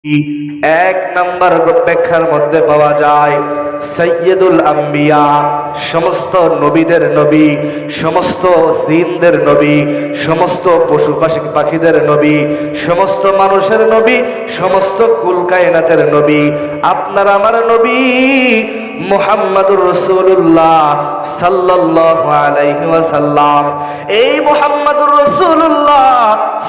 এক নাম্বার ব্যাখ্যার মধ্যে পাওয়া যায় সাইয়্যিদুল আম্বিয়া, সমস্ত নবীদের নবী, সমস্ত জিনদের নবী, সমস্ত পশু পাখিদের নবী, সমস্ত মানুষের নবী, সমস্ত কুল কায়নাতের নবী আপনার আমার নবী মুহাম্মাদুর রাসূলুল্লাহ সাল্লাল্লাহু আলাইহি ওয়াসাল্লাম। এই মুহাম্মাদুর রাসূলুল্লাহ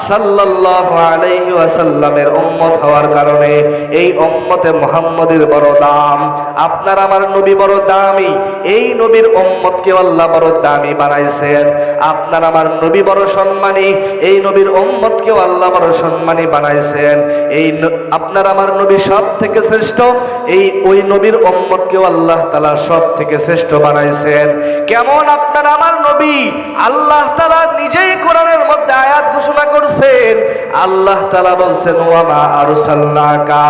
সাল্লাল্লাহু আলাইহি ওয়াসাল্লামের উম্মত হওয়ার কারণে এই উম্মতে মুহাম্মাদের বড় দাম। আপনার আমার নবী বড় দামি, এই নবীর উম্মতকে আল্লাহ বড় দামি বানাইছেন। আপনার আমার নবী বড় সম্মানী, এই নবীর উম্মতকেও আল্লাহ বড় সম্মানী বানাইছেন। এই আপনার আমার নবী সব থেকে শ্রেষ্ঠ, এই ওই নবীর উম্মতকেও আল্লাহ তাআলা সব থেকে শ্রেষ্ঠ বানাইছেন। কেমন আপনার আমার নবী? আল্লাহ তাআলা নিজেই কোরআনের মধ্যে আয়াত ঘোষণা করছেন। আল্লাহ তাআলা বলছেন ওয়া মা আরসালনাকা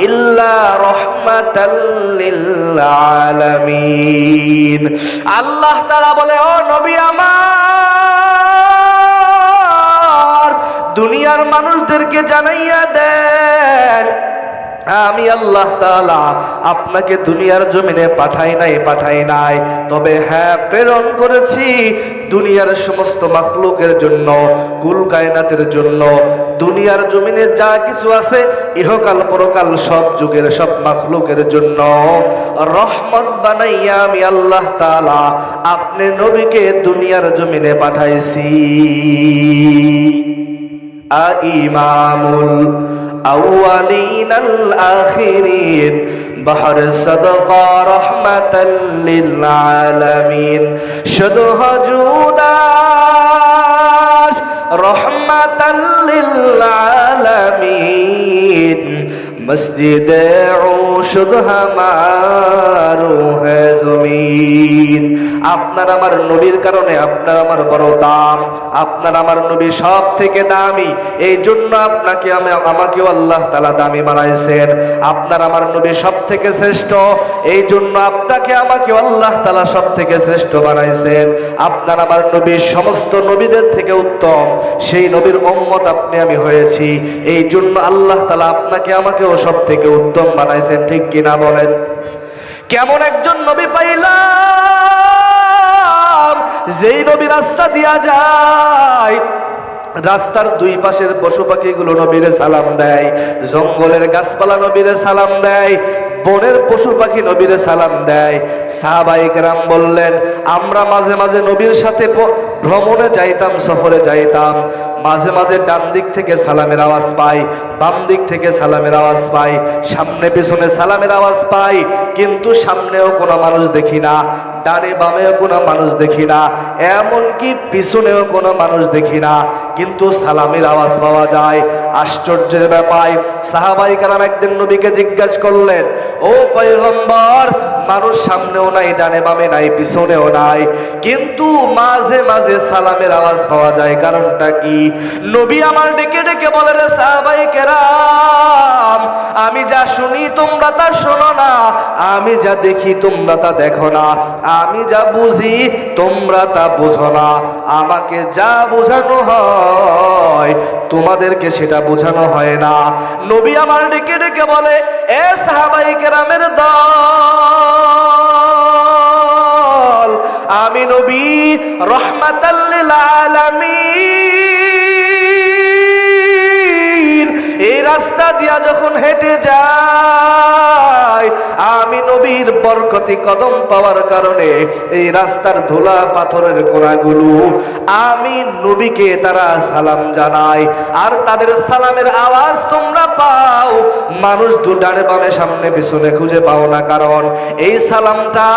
ইল্লা রাহমাতাল লিল আলামিন। আল্লাহ তাআলা বলে ও নবী আমার, দুনিয়ার মানুষদেরকে জানাইয়া দেন আমি আল্লাহ তাআলা আপনাকে দুনিয়ার জমিনে পাঠাই নাই, তবে হ্যাঁ প্রেরণ করেছি দুনিয়ার সমস্ত মাখলুকের জন্য, কুল কায়নাতের জন্য। দুনিয়ার জমিনে যা কিছু আছে ইহকাল পরকাল সব যুগের সব মাখলুকের জন্য রহমত বানাইয়া আমি আল্লাহ তাআলা আপনি নবীকে দুনিয়ার জমিনে পাঠাইছি। ইমামুল আউয়ালিনাল আখিরিন বাহর সাদকা রাহমাতাল লিল আলামিন, শুধু হুজুদাস রাহমাতাল লিল আলামিন, মসজিদে শুধু হামারো হ্যায় জমিন। আপনার আমার নবীর কারণে আপনার আমার বড় দাম, আপনার আমার নবী সব থেকে দামি, এই জন্য আপনাকে আমাকেও আল্লাহ তাআলা দামি বানাইছেন। আপনার আমার নবী সব থেকে শ্রেষ্ঠ, এই জন্য আপনাকে আমাকেও আল্লাহ তাআলা সব থেকে শ্রেষ্ঠ বানাইছেন। আপনার আমার নবী সমস্ত নবীদের থেকে উত্তম, সেই নবীর উম্মত আপনি আমি হয়েছি, এই জন্য আল্লাহ তাআলা আপনাকে আমাকেও সব থেকে উত্তম বানাইছেন। ঠিক কিনা বলেন? কেমন একজন নবী পাইলাম যেই নবী রাস্তা দিয়া যায়, রাস্তার দুই পাশের পশু পাখিগুলো নবীরে সালাম দেয়, জঙ্গলের গাছপালা নবীরে সালাম দেয়, বনের পশু পাখি নবীরে সালাম দেয়। সাহাবায়ে কেরাম বললেন আমরা মাঝে মাঝে নবীর সাথে ভ্রমণে যাইতাম, সফরে যাইতাম, মাঝে মাঝে ডান দিক থেকে সালামের আওয়াজ পাই, বাম দিক থেকে সালামের আওয়াজ পাই, সামনে পেছনে সালামের আওয়াজ পাই, কিন্তু সামনেও কোনো মানুষ দেখি না, ডানে বামেও কোনো মানুষ দেখি না, এমনকি পিছনেও কোনো মানুষ দেখি না, কিন্তু সালামের আওয়াজ পাওয়া যায়। আশ্চর্যের ব্যাপার, সাহাবায়ে কেরাম একদিন নবীকে জিজ্ঞাসা করলেন ও পয়গম্বর, মানুষ সামনেও নাই, ডানে বামে নাই, পিছনেও নাই, কিন্তু মাঝে মাঝে সালামের আওয়াজ পাওয়া যায়, কারণটা কি? নবী আমার ডেকে ডেকে বলে রে সাহাবায়ে কেরাম, আমি যা শুনি তোমরা তা শোনো না, আমি যা দেখি তোমরা তা দেখো না, আমি যা বুঝি তোমরা তা বুঝো না, আমাকে যা বোঝানো হয় তোমাদেরকে সেটা বোঝানো হয় না। নবী আমার ডেকে ডেকে বলে এ সাহাবায়ে কেরামের দল, আমি নবী রাহমাতাল লিল আলামিন এই রাস্তা দিয়া যখন হেঁটে যায়, আমি নবীর বরকতি কদম পাওয়ার কারণে এই রাস্তার ধুলা পাথরের কোণাগুলো আমি নবীকে তারা সালাম জানায়, আর তাদের সালামের আওয়াজ তোমরা পাও, মানুষ ডানে বামে সামনে পিছনে খুঁজে পাও না, কারণ এই সালামটা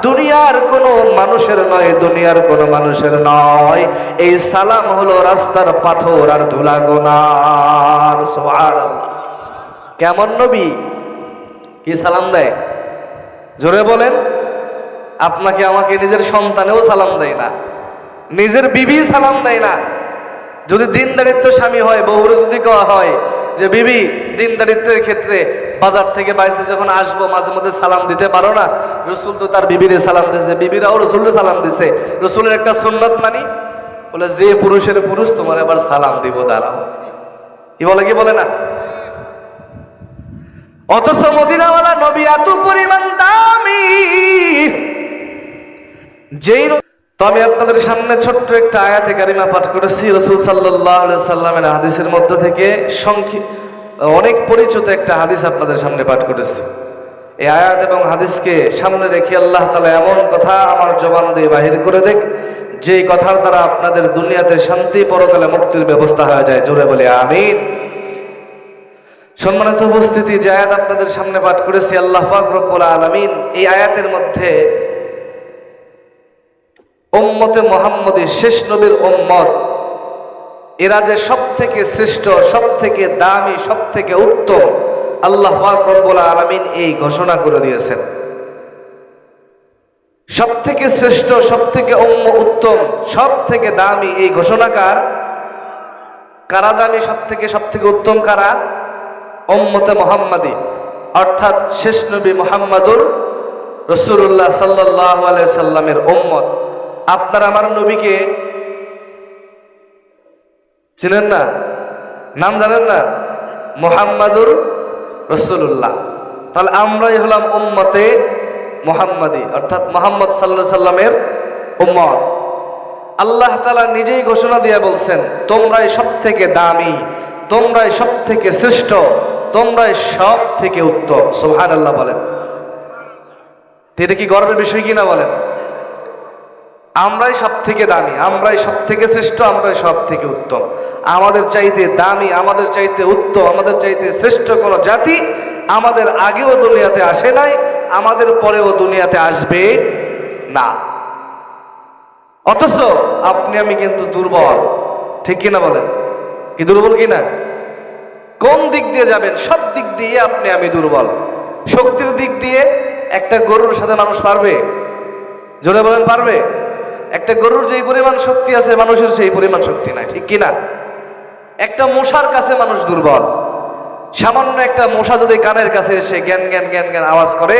দুনিয়ার কোনো মানুষের নয়, দুনিয়ার কোনো মানুষের নয়, এই সালাম হলো রাস্তার পাথর আর ধুলা গোনার। সুবহানাল্লাহ। কেমন নবী কি সালাম দেয়? জোরে বলেন। আপনাকে আমাকে নিজের সন্তানেও সালাম দেয় না, নিজের বিবি সালাম দেয় না। যদি দিনদারিত্ব স্বামী হয়, বউরে যদি কওয়া হয় যে বিবি দিনদারিত্বের ক্ষেত্রে বাজার থেকে বাড়িতে যখন আসবো মাঝে মধ্যে সালাম দিতে পারো না, রসুল তো তার বিবিরে সালাম দিয়েছে, বিবিরাও রসুলকে সালাম দিছে। রসুলের একটা সুন্নত মানি, বলে যে পুরুষের পুরুষ তোমার এবার সালাম দিব, দাঁড়াও। কি বলে না? অথচ মদিনাওয়ালা নবী এত পরিমাণ দামি, যেই তো আমি আপনাদের সামনে ছোট্ট একটা আয়াতে কারিমা পাঠ করেছি রাসূল সাল্লাল্লাহু আলাইহি সাল্লামের হাদিসের মধ্যে থেকে অনেক পরিচিত একটা হাদিস আপনাদের সামনে পাঠ করেছি। এই আয়াত এবং হাদিসকে সামনে রেখে আল্লাহ তাআলা এমন কথা আমার জবান দিয়ে বাহির করে দেখ, যে কথার দ্বারা আপনাদের দুনিয়াতে শান্তি, পরকালে মুক্তির ব্যবস্থা হয়ে যায়। জোরে বলে আমিন। সম্মানিত উপস্থিতি, যে আয়াত আপনাদের সামনে পাঠ করেছি, আল্লাহ পাক রব্বুল আলামিন এই আয়াতের মধ্যে উম্মতে মুহাম্মদী, শেষ নবীর উম্মত, এরা যে সব থেকে শ্রেষ্ঠ, সব থেকে দামি, সব থেকে উত্তম, আল্লাহ পাক রব্বুল আলামিন এই ঘোষণা করে দিয়েছেন। সব থেকে শ্রেষ্ঠ, সব থেকে উত্তম, সব থেকে দামি, এই ঘোষণাকার কারা? দামি সব থেকে উত্তম কারা? উম্মতে মুহাম্মাদী, অর্থাৎ শেষ নবী মুহাম্মাদুর রাসূলুল্লাহ সাল্লাল্লাহু আলাইহি সাল্লামের উম্মত। আপনার আমার নবীকে চিনেন না? নাম জানেন না? মুহাম্মাদুর রাসূলুল্লাহ। তাহলে আমরাই হলাম উম্মতে মুহাম্মাদী, অর্থাৎ মুহাম্মদ সাল্লাল্লাহু আলাইহি সাল্লামের উম্মত। আল্লাহ তাআলা নিজেই ঘোষণা দিয়ে বলছেন, তোমরাই সব থেকে দামি, তোমরাই সব থেকে শ্রেষ্ঠ, তোমরাই সব থেকে উত্তম। সুবহানাল্লাহ বলেন। এটা কি গর্বের বিষয় কিনা বলেন? আমরাই সব থেকে দামি, আমরাই সব থেকে শ্রেষ্ঠ, আমরাই সব থেকে উত্তম। আমাদের চাইতে দামি, আমাদের চাইতে উত্তম, আমাদের চাইতে শ্রেষ্ঠ কোন জাতি আমাদের আগেও দুনিয়াতে আসে নাই, আমাদের পরেও দুনিয়াতে আসবে না। অথচ আপনি আমি কিন্তু দুর্বল, ঠিক কিনা বলেন? কি দুর্বল কিনা? কোন দিক দিয়ে যাবেন? সব দিক দিয়ে আপনি আমি দুর্বল। শক্তির দিক দিয়ে একটা গরুর সাথে মানুষ পারবে? জোরে বলেন, পারবে? একটা গরুর যেই পরিমাণ শক্তি আছে, মানুষের সেই পরিমাণ শক্তি নাই, ঠিক কিনা? একটা মশার কাছে মানুষ দুর্বল। সামান্য একটা মশা যদি কানের কাছে এসে জ্ঞান জ্ঞান জ্ঞান জ্ঞান আওয়াজ করে,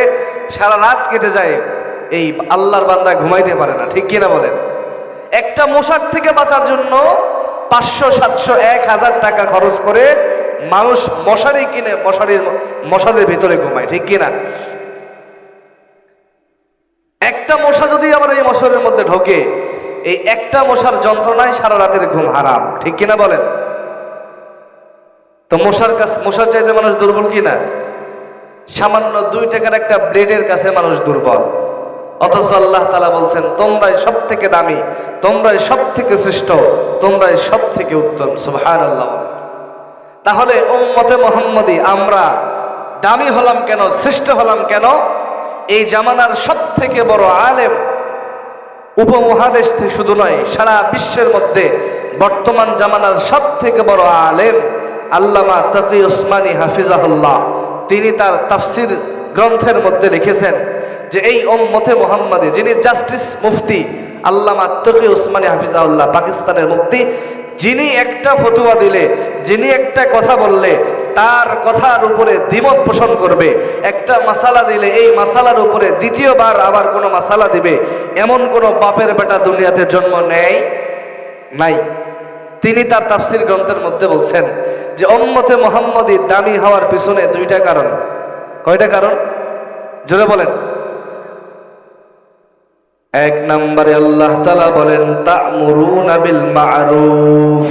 সারা রাত কেটে যায়, এই আল্লাহর বান্দা ঘুমাইতে পারে না, ঠিক কিনা বলেন? একটা মশার থেকে বাঁচার জন্য 500, 700, 1000 টাকা খরচ করে মানুষ মশারি কিনে মশাদের ভিতরে ঘুমায়, ঠিক কিনা? একটা মশা যদি আবার এই মশারের মধ্যে ঢোকে, এই একটা মশার যন্ত্রণায় সারা রাতের ঘুম হারাম, ঠিক কিনা বলেন? তো মশার চাইতে মানুষ দুর্বল কিনা? সামান্য 2 টাকার একটা ব্লেডের কাছে মানুষ দুর্বল। অথচ আল্লাহ তাআলা বলছেন, তোমরাই সব থেকে দামি, তোমরাই সব থেকে শ্রেষ্ঠ, তোমরাই সব থেকে উত্তম। সুবহানাল্লাহ। তাহলে উম্মতে মুহাম্মাদী আমরা দামি হলাম কেন, শ্রেষ্ঠ হলাম কেন? এই জামানার সব থেকে বড় আলেম, উপমহাদেশ থেকে শুধু নয়, সারা বিশ্বের মধ্যে বর্তমান জামানার সব থেকে বড় আলেম আল্লামা তাকি উসমানী হাফিজাহুল্লাহ, তিনি তার তাফসির গ্রন্থের মধ্যে লিখেছেন যে এই উম্মতে মুহাম্মাদী, যিনি জাস্টিস মুফতি আল্লামা তাকি উসমানী হাফিজাহুল্লাহ, পাকিস্তানের মুফতি, যিনি একটা ফতোয়া দিলে, যিনি একটা কথা বললে তার কথার উপরে দ্বিমত পোষণ করবে, একটা মাসালা দিলে এই মাসালার উপরে দ্বিতীয়বার আবার কোনো মাসালা দিবে, এমন কোনো বাপের বেটা দুনিয়াতে জন্ম নেয় নাই। তিনি তার তাফসির গ্রন্থের মধ্যে বলছেন যে উম্মতে মুহাম্মাদী দামি হওয়ার পিছনে 2টা কারণ। কয়টা কারণ? জোরে বলেন। 1 নম্বরে আল্লাহ তাআলা বলেন, তা'মুরুনা বিল মা'রুফ,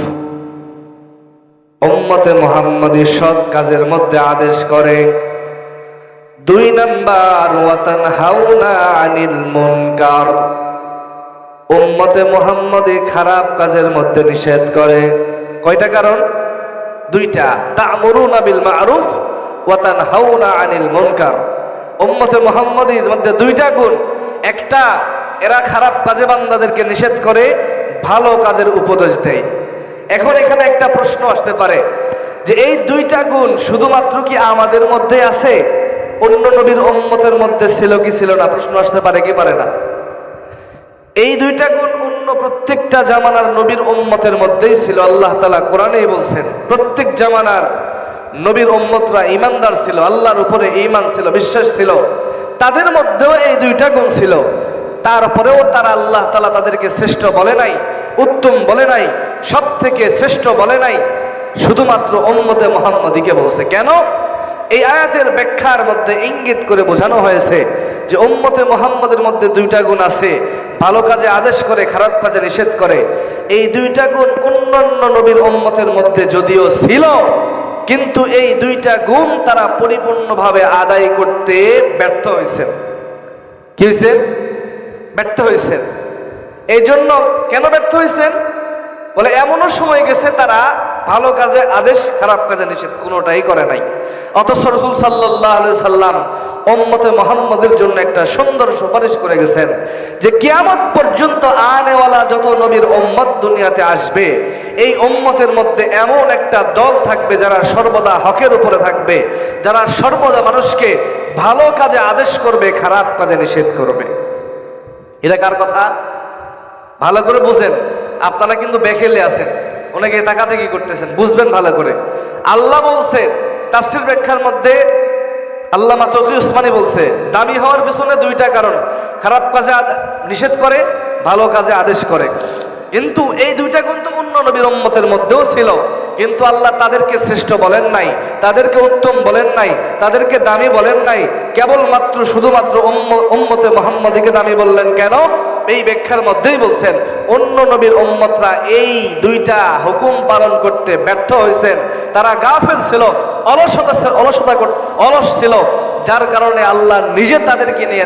উম্মতে মুহাম্মাদী সৎ কাজের মধ্যে আদেশ করে। 2 নাম্বার, ওয়া তানহাউনা আনিল মুনকার, উম্মতে মুহাম্মাদী খারাপ কাজের মধ্যে নিষেধ করে। কয়টা কারণ? 2টা। তা'মুরুনা বিল মা'রুফ ওয়া তানহাউনা আনিল মুনকার। উম্মতে মুহাম্মাদীর মধ্যে 2টা গুণ। একটা, এরা খারাপ কাজে বান্দাদেরকে নিষেধ করে, ভালো কাজের উপদেশ দেয়। এখন এখানে একটা প্রশ্ন আসতে পারে যে এই 2টা গুণ শুধুমাত্র কি আমাদের মধ্যে আছে, অন্য নবীর উম্মতের মধ্যে ছিল কি ছিল না? প্রশ্ন আসতে পারে কি পারে না? এই 2টা গুণ অন্য প্রত্যেকটা জামানার নবীর উম্মতের মধ্যেই ছিল। আল্লাহ তাআলা কোরআনেই বলছেন, প্রত্যেক জামানার নবীর উম্মতরা ঈমানদার ছিল, আল্লাহর উপরে ঈমান ছিল, বিশ্বাস ছিল, তাদের মধ্যেও এই 2টা গুণ ছিল। তারপরেও তারা আল্লাহ তাআলা তাদেরকে শ্রেষ্ঠ বলে নাই, উত্তম বলে নাই, সব থেকে শ্রেষ্ঠ বলে নাই, শুধুমাত্র উম্মতে মুহাম্মাদীকে বলছে। কেন? এই আয়াতের ব্যাখ্যার মধ্যে ইঙ্গিত করে বোঝানো হয়েছে যে উম্মতে মুহাম্মদের মধ্যে দুইটা গুণ আছে, ভালো কাজে আদেশ করে খারাপ কাজে নিষেধ করে। এই দুইটা গুণ অন্যান্য নবীর উম্মতের মধ্যে যদিও ছিল, কিন্তু এই দুইটা গুণ তারা পরিপূর্ণভাবে আদায় করতে ব্যর্থ হয়েছেন। কি হয়েছে? ব্যর্থ হয়েছেন। এই জন্য কেন ব্যর্থ হয়েছেন? বলে এমনও সময় গেছে তারা ভালো কাজে আদেশ খারাপ কাজে নিষেধ কোনোটাই করে নাই। অথচ রাসূল সাল্লাল্লাহু আলাইহি সাল্লাম উম্মতে মুহাম্মদের জন্য একটা সুন্দর সুপারিশ করে গেছেন যে কিয়ামত পর্যন্ত আনেওয়ালা যত নবীর উম্মত দুনিয়াতে আসবে, এই উম্মতের মধ্যে এমন একটা দল থাকবে যারা সর্বদা হকের উপরে থাকবে, যারা সর্বদা মানুষকে ভালো কাজে আদেশ করবে, খারাপ কাজে নিষেধ করবে। এটা কার কথা? ভালো করে বুঝেন। আপনারা কিন্তু বেখেলে আছেন, অনেকে তাকাতাকি করতেছেন, বুঝবেন ভালো করে। আল্লাহ বলছে তাফসীর ব্যাখ্যার মধ্যে, আল্লামা তকি উসমানী বলছে দামি হওয়ার পিছনে দুইটা কারণ, খারাপ কাজে নিষেধ করে, ভালো কাজে আদেশ করে। কিন্তু এই দুইটা গুণ তো অন্য নবীর উম্মতের মধ্যেও ছিল, কিন্তু আল্লাহ তাদেরকে শ্রেষ্ঠ বলেন নাই, তাদেরকে উত্তম বলেন নাই, তাদেরকে দামি বলেন নাই, কেবলমাত্র শুধুমাত্র উম্মতে মুহাম্মদীকে দামি বললেন। কেন? এই ব্যাখ্যার মধ্যেই বলছেন অন্য নবীর উম্মতরা এই দুইটা হুকুম পালন করতে ব্যর্থ হয়েছেন, তারা গাফেল ছিল, অলস ছিল, যার কারণে আল্লাহ নিজে তাদেরকে নিয়ে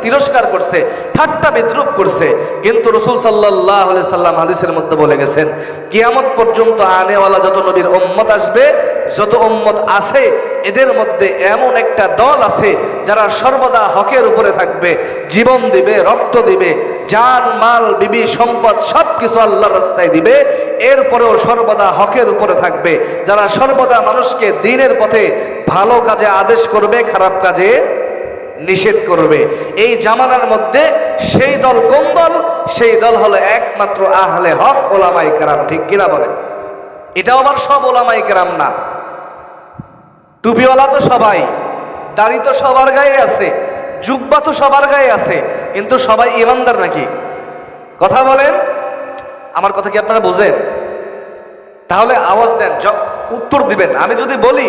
তিরস্কার করছে, ঠাট্টা বিদ্রুপ করছে। কিন্তু রাসূল সাল্লাল্লাহু আলাইহি সাল্লাম হাদিসের মধ্যে বলে গেছেন কিয়ামত পর্যন্ত আনেওয়ালা যত নবীর উম্মত আসবে, যত উম্মত আছে, এদের মধ্যে এমন একটা দল আছে যারা সর্বদা হকের উপরে থাকবে, জীবন দিবে, রক্ত দিবে, জান মাল বিবি সম্পদ সবকিছু আল্লাহর রাস্তায় দিবে, এরপরেও সর্বদা হকের উপরে থাকবে, যারা সর্বদা মানুষকে দ্বীনের পথে ভালো কাজে আদেশ করবে, খারাপ কাজে নিষেধ করবে। এই জামানার মধ্যে সেই দল কোন দল? সেই দল হলো একমাত্র আহলে হক ওলামায়ে কেরাম। ঠিক কিনা বলে? এটাও আবার সব ওলামায়ে কেরাম না। টুপিওয়ালা তো সবাই, দাড়ি তো সবার গায়ে আছে, জুব্বা তো সবার গায়ে আছে, কিন্তু সবাই ইমানদার নাকি? কথা বলেন, আমার কথা কি আপনারা বোঝেন? তাহলে আওয়াজ দেন, উত্তর দিবেন। আমি যদি বলি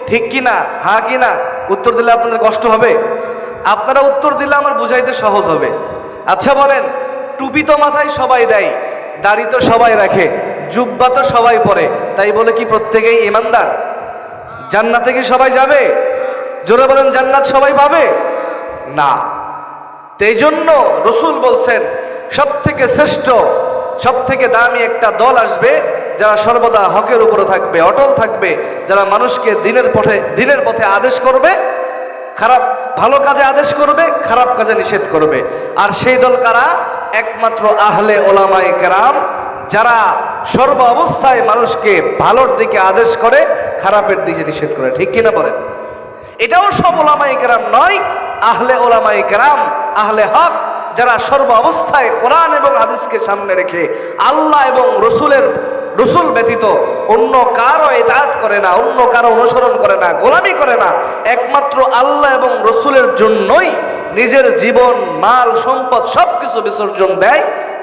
ঠিক কিনা, হ্যাঁ কিনা, উত্তর দিলে আপনাদের কষ্ট হবে, আপনারা উত্তর দিলে আমার বুঝাইতে সহজ হবে। আচ্ছা বলেন, টুপি তো মাথায় সবাই দেয়, দাড়ি তো সবাই রাখে, জুব্বা তো সবাই পরে, তাই বলে কি প্রত্যেকেই ইমানদার? জান্নাতে কি সবাই যাবে? জোরে বলেন, জান্নাত সবাই পাবে না। এই জন্য রাসূল বলছেন সব থেকে শ্রেষ্ঠ, সব থেকে দামি একটা দল আসবে যারা সর্বদা হকের উপরে থাকবে, অটল থাকবে, যারা মানুষকে দ্বীনের পথে আদেশ করবে, ভালো কাজে আদেশ করবে, খারাপ কাজে নিষেধ করবে। আর সেই দল কারা? একমাত্র আহলে ওলামায়ে কেরাম, যারা সর্ব অবস্থায় মানুষকে ভালোর দিকে আদেশ করে, খারাপের দিকে নিষেধ করে। ঠিক কিনা বলেন? এটাও সব ওলামায়ে কেরাম নয়। আহলে ওলামায়ে কেরাম, আহলে হক, যারা সর্ব অবস্থায় কোরআন এবং হাদিসকে সামনে রেখে আল্লাহ এবং রসুল ব্যতীত অন্য কারো ইতাআত করে না, অন্য কারো অনুসরণ করে না, গোলামি করে না, একমাত্র আল্লাহ এবং রসুলের জন্যই নিজের জীবন, মাল, সম্পদ সবকিছু বিসর্জন দেয়,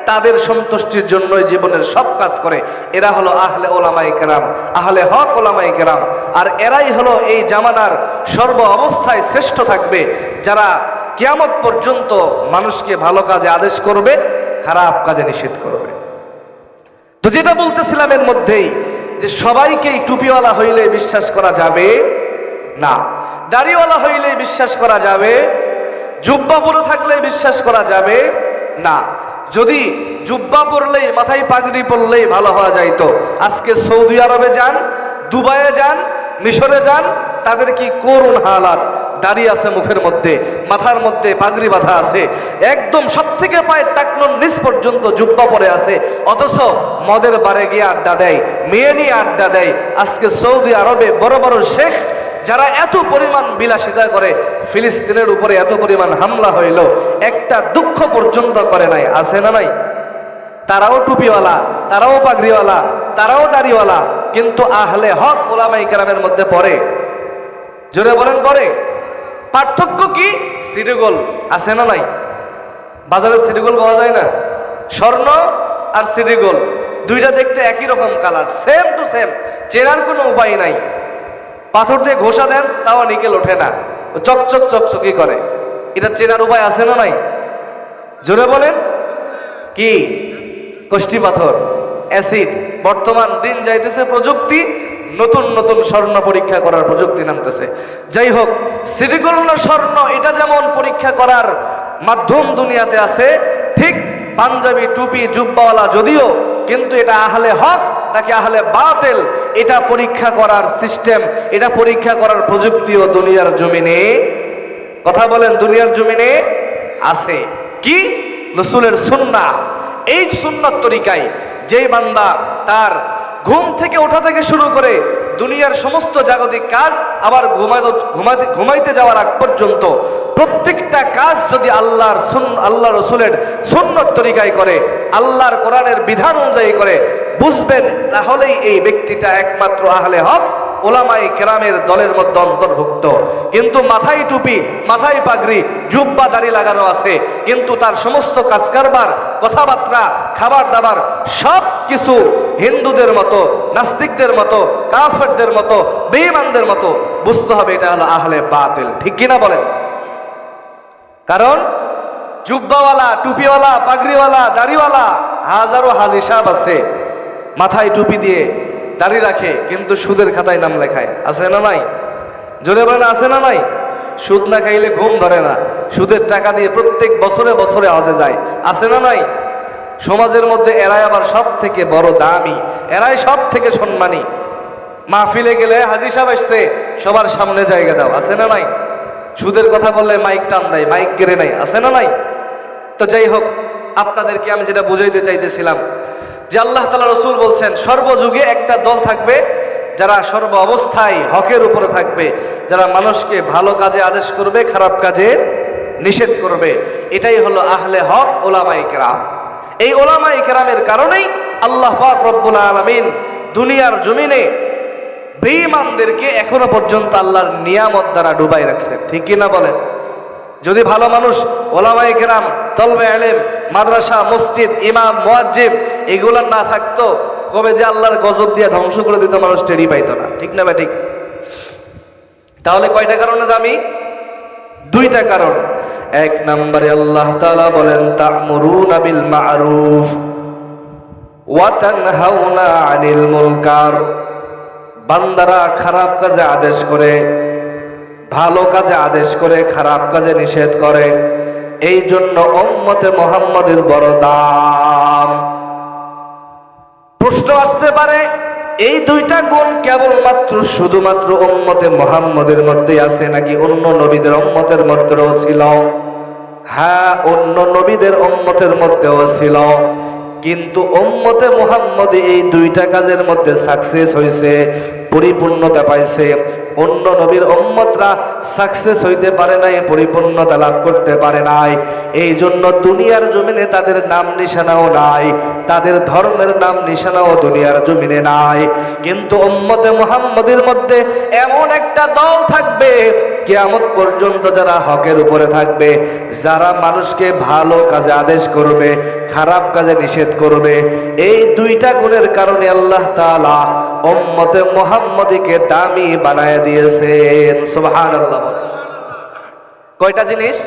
তাদের সন্তুষ্টির জন্যই জীবনের সব কাজ করে। এরা হলো আহলে ওলামায়ে কেরাম, আহলে হক ওলামায়ে কেরাম। আর এরাই হলো এই জামানার সর্ব অবস্থায় শ্রেষ্ঠ থাকবে, যারা কিয়ামত পর্যন্ত মানুষকে ভালো কাজে আদেশ করবে, খারাপ কাজে নিষেধ করবে। তো যেটা বলতেছিলাম এর মধ্যেই, যে সবাইকেই টুপিওয়ালা হইলে বিশ্বাস করা যাবে না, দাড়িওয়ালা হইলে বিশ্বাস করা যাবে, জুব্বা পরে থাকলে বিশ্বাস করা যাবে না। যদি জুব্বা পরলেই, মাথায় পাগড়ি পরলেই ভালো হওয়া যাইতো, আজকে সৌদি আরবে যান, দুবাইয়ে যান, মিশরে যান, তাদের কি করুণ হালাত। দাড়ি আছে মুখের মধ্যে, মাথার মধ্যে পাগড়ি বাঁধা আছে, একদম সব থেকে পায়ের টাকনুর নিচ পর্যন্ত জুব্বা পরে আছে, অথচ মদের বারে গিয়ে আড্ডা দেয়, মেয়ে নিয়ে আড্ডা দেয়। আজকে সৌদি আরবে বড় বড় শেখ যারা এত পরিমাণ বিলাসিতা করে, ফিলিস্তিনের উপরে এত পরিমাণ হামলা হইল, একটা দুঃখ পর্যন্ত করে নাই। আছে না নাই? তারাও টুপিওয়ালা, তারাও পাগড়িওয়ালা, তারাও দাড়িওয়ালা, কিন্তু আহলে হক ওলামায়ে কেরামের মধ্যে পড়ে। জোরে বলেন, পড়ে। পার্থক্য কি? সিডিগোল আছে না নাই? বাজারে সিডিগোল পাওয়া যায় না? স্বর্ণ আর সিডিগোল দুইটা দেখতে একই রকম কালার, সেম টু সেম, চেনার কোনো উপায় নাই। পাথর দিয়ে ঘষা দেন তাও নিকেল ওঠে না, চকচক চকচকি করে। এটা চেনার উপায় আছে না নাই? জোরে বলেন। কি? কষ্টি পাথর, অ্যাসিড। বর্তমান দিন যাইতেছে প্রযুক্তি, নতুন নতুন স্বর্ণ পরীক্ষা করার প্রযুক্তি নামতেছে। যাই হোক, সিলিকন স্বর্ণ এটা যেমন পরীক্ষা করার মাধ্যম দুনিয়াতে আছে, ঠিক পাঞ্জাবি টুপি জুব্বাওয়ালা যদিও, কিন্তু এটা আহলে হক নাকি আহলে বাতিল এটা পরীক্ষা করার সিস্টেম, এটা পরীক্ষা করার প্রযুক্তিও দুনিয়ার জমিনে, কথা বলেন, দুনিয়ার জমিনে আছে। কি? রাসূলের সুন্নাহ। এই সুন্নাত তরিকায় যেই বান্দা তার ঘুম থেকে ওঠা থেকে শুরু করে দুনিয়ার সমস্ত জাগতিক কাজ, আবার ঘুমাইতে যাওয়ার আগ পর্যন্ত প্রত্যেকটা কাজ যদি আল্লাহ রসুলের সুন্নত তরিকায় করে, আল্লাহর কোরআনের বিধান অনুযায়ী করে, বুঝবেন তাহলেই এই ব্যক্তিটা একমাত্র আহলে হক ওলামায়ে কেরামের দলের মধ্যে অন্তর্ভুক্ত। কিন্তু মাথায় টুপি, মাথায় পাগড়ি, জুব্বা দাড়ি লাগানো আছে, কিন্তু তার সমস্ত কাজ কারবার, কথাবার্তা, খাবার দাবার সব কিছু হিন্দুদের মতো, নাস্তিকদের মতো, কাফেরদের মতো, বেঈমানদের মতো। বুঝতে হবে এটা হলো আহলে বাতিল। ঠিক কিনা বলেন? কারণ জুব্বাওয়ালা, টুপিওয়ালা, পাগড়িওয়ালা, দাড়িওয়ালা হাজারো হাজি সাহেব আছে, মাথায় টুপি দিয়ে দাড়ি রাখে, কিন্তু সুদের খাতায় নাম লেখায়। আছে না নাই? জোরে বলেন, আছে না নাই? সুদ না খাইলে ঘুম ধরে না, সুদের টাকা দিয়ে প্রত্যেক বছরে বছরে হজে যায়। আছে না নাই? সমাজের মধ্যে এরাই আবার সব থেকে বড় দামি, এরাই সব থেকে সম্মানী। মাহফিলে গেলে হাজি সাহেব আসছে, সবার সামনে জায়গা দাও। আছে না নাই? সুদের কথা বললে মাইক টান দেয়, মাইক কেড়ে নাই। আছে না নাই? তো যাই হোক, আপনাদেরকে আমি যেটা বুঝাইতে চাইতেছিলাম যে আল্লাহ তাআলা রাসূল বলছেন সর্বযুগে একটা দল থাকবে যারা সর্ব অবস্থায় হকের উপরে থাকবে, যারা মানুষকে ভালো কাজে আদেশ করবে, খারাপ কাজে নিষেধ করবে। এটাই হলো আহলে হক ওলামায়ে কেরাম। এই ওলামায়ে কেরামের কারণেই আল্লাহ পাক রব্বুল আলামিন দুনিয়ার জমিনে বেঈমানদেরকে এখনো পর্যন্ত আল্লাহর নিয়ামত দ্বারা ডুবাই রাখছেন। ঠিক কিনা বলেন? যদি ভালো মানুষ, ওলামায়ে কেরাম, তলবে ইলম, মাদ্রাসা, মসজিদ, ইমাম, মুয়াজ্জিব এগুলো না থাকতো, কবে যে আল্লাহর গজব দিয়ে ধ্বংস করে দিত, মানুষ টেরি পাইতো না। ঠিক না ঠিক? তাহলে কয়টা কারণে দামি? দুইটা কারণ। এক নম্বরে আল্লাহ তাআলা বলেন তা'মুরুনা বিল মা'রুফ ওয়া তানহাউনা আনিল মুনকার। বান্দারা খারাপ কাজে আদেশ করে, ভালো কাজে আদেশ করে, খারাপ কাজে নিষেধ করে। এই জন্য উম্মতে মুহাম্মাদের বড় দাম। প্রশ্ন আসতে পারে, এই দুইটা গুণ কেবলমাত্র শুধুমাত্র উম্মতে মুহাম্মাদের মধ্যে আছে নাকি অন্য নবীদের উম্মতের মধ্যেও ছিল? হ্যাঁ, অন্য নবীদের উম্মতের মধ্যেও ছিল, কিন্তু উম্মতে মুহাম্মদী এই দুইটা কাজের মধ্যে সাকসেস হয়েছে, পরিপূর্ণতা পাইছে। অন্য নবীর উম্মতরা সাকসেস হইতে পারে নাই, পরিপূর্ণতা লাভ করতে পারে নাই। এই জন্য দুনিয়ার জমিনে তাদের নাম নিশানাও নাই, তাদের ধর্মের নাম নিশানাও দুনিয়ার জমিনে নাই। কিন্তু উম্মতে মুহাম্মদের মধ্যে এমন একটা দল থাকবে কিয়ামত পর্যন্ত, যারা হকের উপরে থাকবে, যারা মানুষকে ভালো কাজে আদেশ করবে, খারাপ কাজে নিষেধ করবে। এই দুইটা গুণের কারণে আল্লাহ তাআলা উম্মতে মুহাম্মদীকে দামি বানায় দিয়েছেন। সুবহানাল্লাহ। কয়টা জিনিস?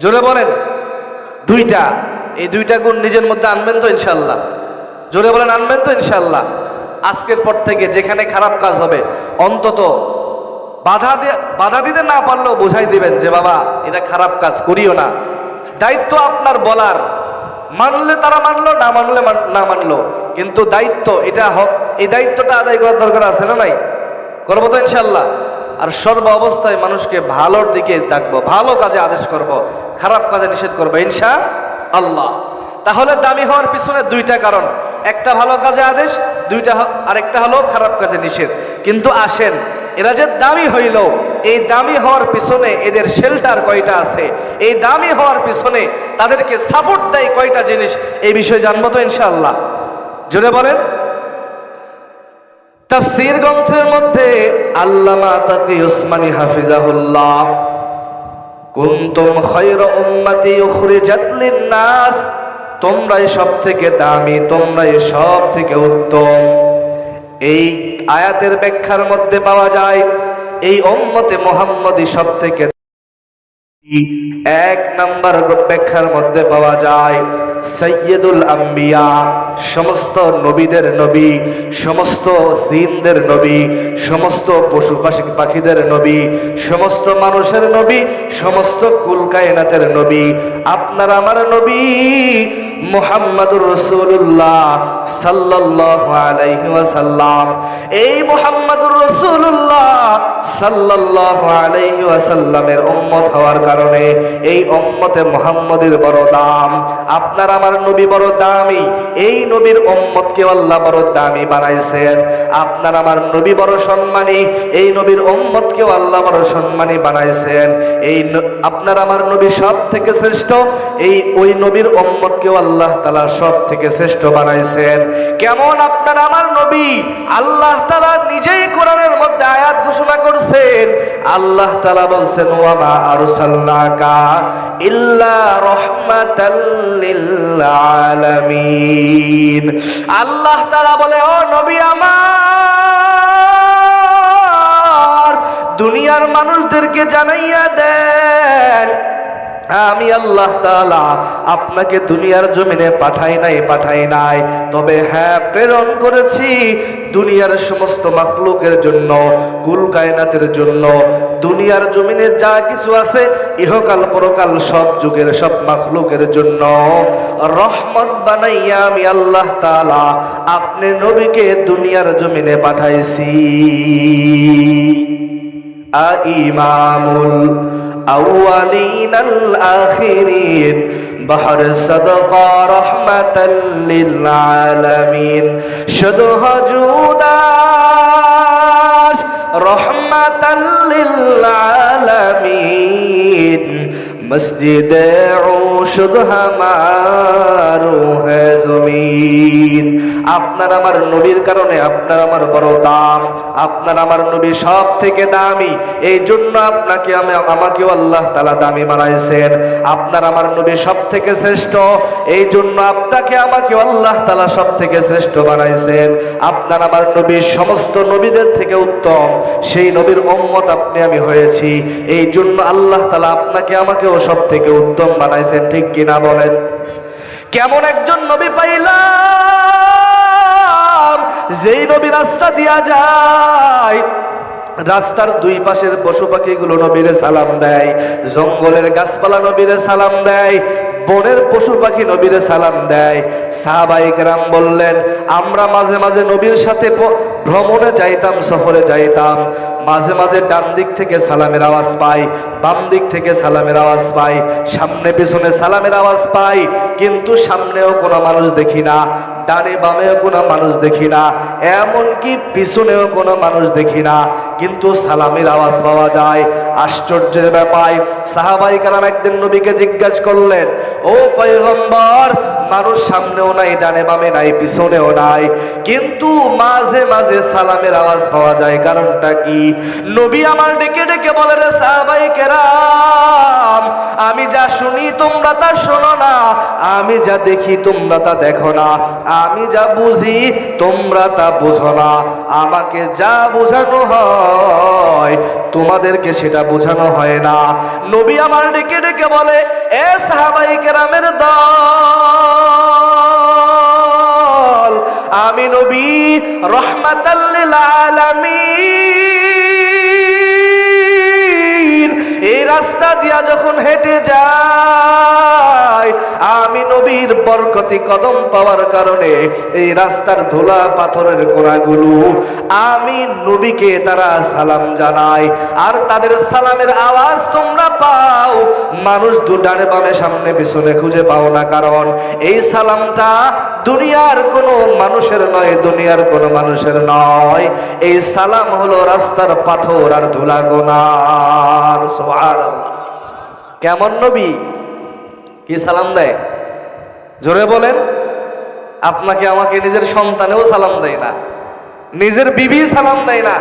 জোরে বলেন। দুইটা। এই দুইটা গুণ নিজের মধ্যে আনবেন তো ইনশাআল্লাহ? জোরে বলেন, আনবেন তো ইনশাআল্লাহ? আজকের পর থেকে যেখানে খারাপ কাজ হবে, অন্তত বাধা দিতে না পারলেও বোঝাই দিবেন যে বাবা এটা খারাপ কাজ করিও না। দায়িত্ব আপনার বলার, মানলে তারা মানলো, না মানলে না মানলো, কিন্তু দায়িত্ব এটা হক, এই দায়িত্বটা আদায় করার দরকার আছে না নাই? করবো তো ইনশাল্লাহ। আর সর্ব অবস্থায় মানুষকে ভালোর দিকে ডাকবো, ভালো কাজে আদেশ করব, খারাপ কাজে নিষেধ করবো ইনশাআল্লাহ। তাহলে দামি হওয়ার পিছনে দুইটা কারণ, একটা ভালো কাজে আদেশ, আরেকটা হলো খারাপ কাজে নিষেধ। কিন্তু আসেন, এরা যে দামি হইল, এই দামি হওয়ার পিছনে এদের শেল্টার কয়টা আছে, এই দামি হওয়ার পিছনে তাদেরকে সাপোর্ট দেয় কয়টা জিনিস, এই বিষয়ে জানবো তো ইনশাআল্লাহ? জোরে বলেন। তাফসীর গ্রন্থের মধ্যে আল্লামা তাকি উসমানী হাফিজাহুল্লাহ কুনতুম খায়রা উম্মতি উখরিজাত লিন-নাস, তোমরাই সব থেকে দামি, তোমরাই সব থেকে উত্তম। এই আয়াতের ব্যাখ্যার মধ্যে পাওয়া যায় এই উম্মতে মুহাম্মদী সব থেকে এক নাম্বার ব্যাখ্যার মধ্যে পাওয়া যায় সাইয়্যিদুল আম্বিয়া, সমস্ত নবীদের নবী, সমস্ত জিনদের নবী, সমস্ত পশু পাখিদের নবী, সমস্ত মানুষের নবী, সমস্ত কুল কায়নাতের নবী আপনার আমার নবী মুহাম্মাদুর রাসূলুল্লাহ সাল্লাল্লাহু আলাইহি ওয়াসাল্লাম। এই মুহাম্মাদুর রাসূলুল্লাহ সাল্লাল্লাহু আলাইহি ওয়াসাল্লামের উম্মত হওয়ার কারণে এই উম্মতে মুহাম্মাদীর বড় দাম। আপনার আমার নবী বড় দামি, এই নবীর উম্মতকে আল্লাহ বড় দামি বানাইছেন। আপনার আমার নবী বড় সম্মানী, এই নবীর উম্মতকেও আল্লাহ বড় সম্মানী বানাইছেন। এই আপনার আমার নবী সব থেকে শ্রেষ্ঠ, এই ওই নবীর উম্মতকেও আল্লাহ তাআলা সব থেকে শ্রেষ্ঠ বানাইছেন। কেমন আপনার আমার নবী? আল্লাহ তাআলা নিজেই কোরআনের মধ্যে আয়াত ঘোষণা করছেন। আল্লাহ তাআলা বলছেন ওয়া মা আরসালনাকা ইল্লা রাহমাতাল লিল আলামিন। আল্লাহ তাআলা বলে ও নবী আমার দুনিয়ার মানুষদেরকে জানাইয়া দেন আমি আল্লাহ তাআলা আপনাকে দুনিয়ার জমিনে পাঠাই নাই, তবে হ্যাঁ প্রেরণ করেছি দুনিয়ার সমস্ত মাখলুকের জন্য, কুল কায়নাতের জন্য। দুনিয়ার জমিনে যা কিছু আছে ইহকাল পরকাল সব যুগের সব মাখলুকের জন্য রহমত বানাইয়া আমি আল্লাহ তাআলা আপনি নবীকে দুনিয়ার জমিনে পাঠাইছি। ইমামুল আউয়ালিন আল আখিরিন বাহর সাদকা রাহমাতাল লিল আলামিন শুধু হুজুদাস রাহমাতাল লিল আলামিন মসজিদে শুধ হামারো হ্যায় জমিন। আপনার আমার নবীর কারণে আপনার আমার বড় দাম, আপনার আমার নবী সব থেকে দামি, এই জন্য আপনাকে আমাকেও আল্লাহ তাআলা দামি বানাইছেন। আপনার আমার নবী সব থেকে শ্রেষ্ঠ, এই জন্য আপনাকে আমাকেও আল্লাহ তাআলা সব থেকে শ্রেষ্ঠ বানাইছেন। আপনার আমার নবী সমস্ত নবীদের থেকে উত্তম, সেই নবীর উম্মত আপনি আমি হয়েছি, এই জন্য আল্লাহ তাআলা আপনাকে আমাকেও সব থেকে উত্তম বানাইছেন। ঠিক কিনা বলেন? কেমন একজন নবী পাইলাম যেই নবী রাস্তা দিয়া যায়, রাস্তার দুই পাশের পশু পাখিগুলো নবীরে সালাম দেয়, জঙ্গলের গাছপালা নবীরে সালাম দেয়, বনের পশু পাখি নবীরে সালাম দেয়। সাহাবায়ে কেরাম বললেন আমরা মাঝে মাঝে নবীর সাথে ভ্রমণে যাইতাম, সফরে যাইতাম, মাঝে মাঝে ডান দিক থেকে সালামের আওয়াজ পাই, বাম দিক থেকে সালামের আওয়াজ পাই, সামনে পিছনে সালামের আওয়াজ পাই, কিন্তু সামনেও কোনো মানুষ দেখি না, ডানে বামেও কোনো মানুষ দেখি না, এমনকি পিছনেও কোনো মানুষ দেখি না, কিন্তু সালামের আওয়াজ পাওয়া যায়। আশ্চর্যের ব্যাপার, সাহাবায়ে কেরাম একদিন নবীকে জিজ্ঞাসা করলেন ও পয়গম্বর মানুষ সামনেও নাই, ডানে বামে নাই, পিছনেও নাই, কিন্তু মাঝে মাঝে সালামের আওয়াজ পাওয়া যায়, কারণটা কি? নবী আমার ডেকে ডেকে বলে রে সাহাবায়ে কেরাম আমি যা শুনি তোমরা তা শোনো না, আমি যা দেখি তোমরা তা দেখো না, আমি যা বুঝি তোমরা তা বুঝো না, আমাকে যা বোঝানো হয় তোমাদেরকে সেটা বোঝানো হয় না। নবী আমার ডেকে ডেকে বলে এ সাহাবায়ে কেরামের দল আমি নবী রাহমাতাল লিল আলামিন এই রাস্তা দিয়া যখন হেঁটে যায় আমি নবীর বরকতি কদম পাওয়ার কারণে এই রাস্তার ধুলা পাথরের কোণাগুলো আমি নবীকে তারা সালাম জানায়, আর তাদের সালামের আওয়াজ তোমরা পাও, মানুষ ডানে বামে সামনে পিছনে খুঁজে পাও না, কারণ এই সালামটা দুনিয়ার কোনো মানুষের নয়, দুনিয়ার কোনো মানুষের নয়, এই সালাম হলো রাস্তার পাথর আর ধুলা গোনার। সুবহানাল্লাহ। কেমন নবী কি সালাম দেয়? জোরে বলেন। আপনাকে আমাকে নিজের সন্তানেও সালাম দেয় না, নিজের বিবি সালাম দেয় না,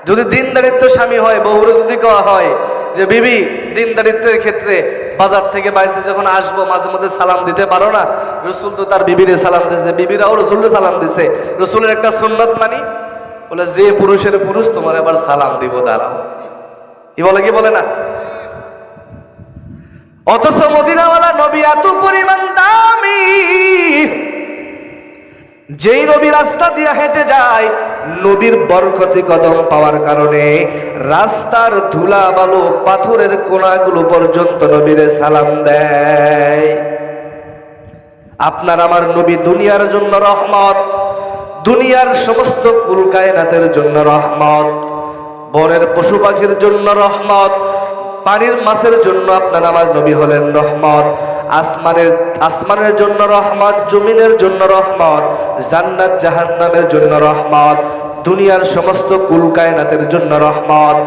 যদি দিনদারিত্ব স্বামী হয়, বহুরে যদি কওয়া হয় যে বিবি দিনদারিত্বের ক্ষেত্রে বাজার থেকে বাড়িতে যখন আসবো মাঝে মধ্যে সালাম দিতে পারো না? রসুল তো তার বিবিরে সালাম দিছে, বিবিরাও রসুলের সালাম দিছে। রসুলের একটা সুন্নত মানি, বলে যে পুরুষের পুরুষ তোমার এবার সালাম দিব, দাঁড়াও। কি বলে, কি বলে না? অথচ মদিনাওয়ালা নবী এত পরিমাণ দামি, যেই নবী রাস্তা দিয়ে হেঁটে যায়, নবীর বরকতি কদম পাওয়ার কারণে রাস্তার ধুলা বালু পাথরের কোণাগুলো পর্যন্ত নবীরে সালাম দেয়। আপনার আমার নবী দুনিয়ার জন্য রহমত, দুনিয়ার সমস্ত কুল কায়নাতের জন্য রহমত, বনের পশু পাখির জন্য রহমত, পানির মাছের জন্য আপনার আমার নবী হলেন রহমত, আসমানের জন্য রহমত, জমিনের জন্য রহমত, জান্নাত জাহান্নামের জন্য রহমত, দুনিয়ার সমস্ত কুল কায়নাতের জন্য রহমত,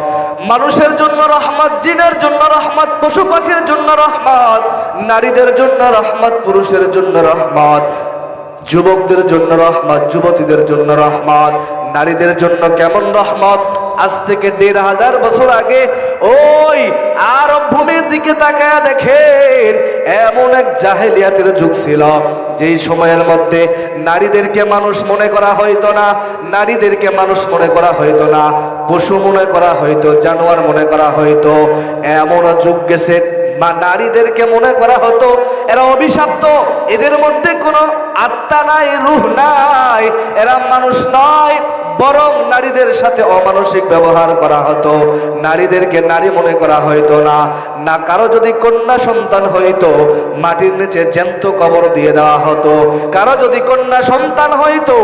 মানুষের জন্য রহমত, জিনের জন্য রহমত, পশু পাখির জন্য রহমত, নারীদের জন্য রহমত, পুরুষের জন্য রহমত, যুবকদের জন্য রহমত, যুবতীদের জন্য রহমত, নারীদের জন্য কেমন রহমত? আজ থেকে ১৫০০ বছর আগে ওই আরব ভূমির দিকে তাকায়া দেখেন, এমন এক জাহেলিয়াতের যুগ ছিল যেই সময়ের মধ্যে নারীদেরকে মানুষ মনে করা হইতো না, নারীদেরকে মানুষ মনে করা হইতো না, পশু মনে করা হইতো, জানোয়ার মনে করা হইতো। এমন যুগ গেছে বা নারীদেরকে মনে করা হতো এরা অভিশপ্ত, এদের মধ্যে কোনো আত্মা নাই, রূহ নাই, এরা মানুষ নয়, বরং নারীদের সাথে অমানসিক ব্যবহার করা হতো। নারীদেরকে নারী মনে করা হইতো না। না কারো যদি কন্যা সন্তান হইতো, মাটির নিচে জ্যান্ত কবর দিয়ে দেওয়া হতো। কারো যদি কন্যা সন্তান হইতো,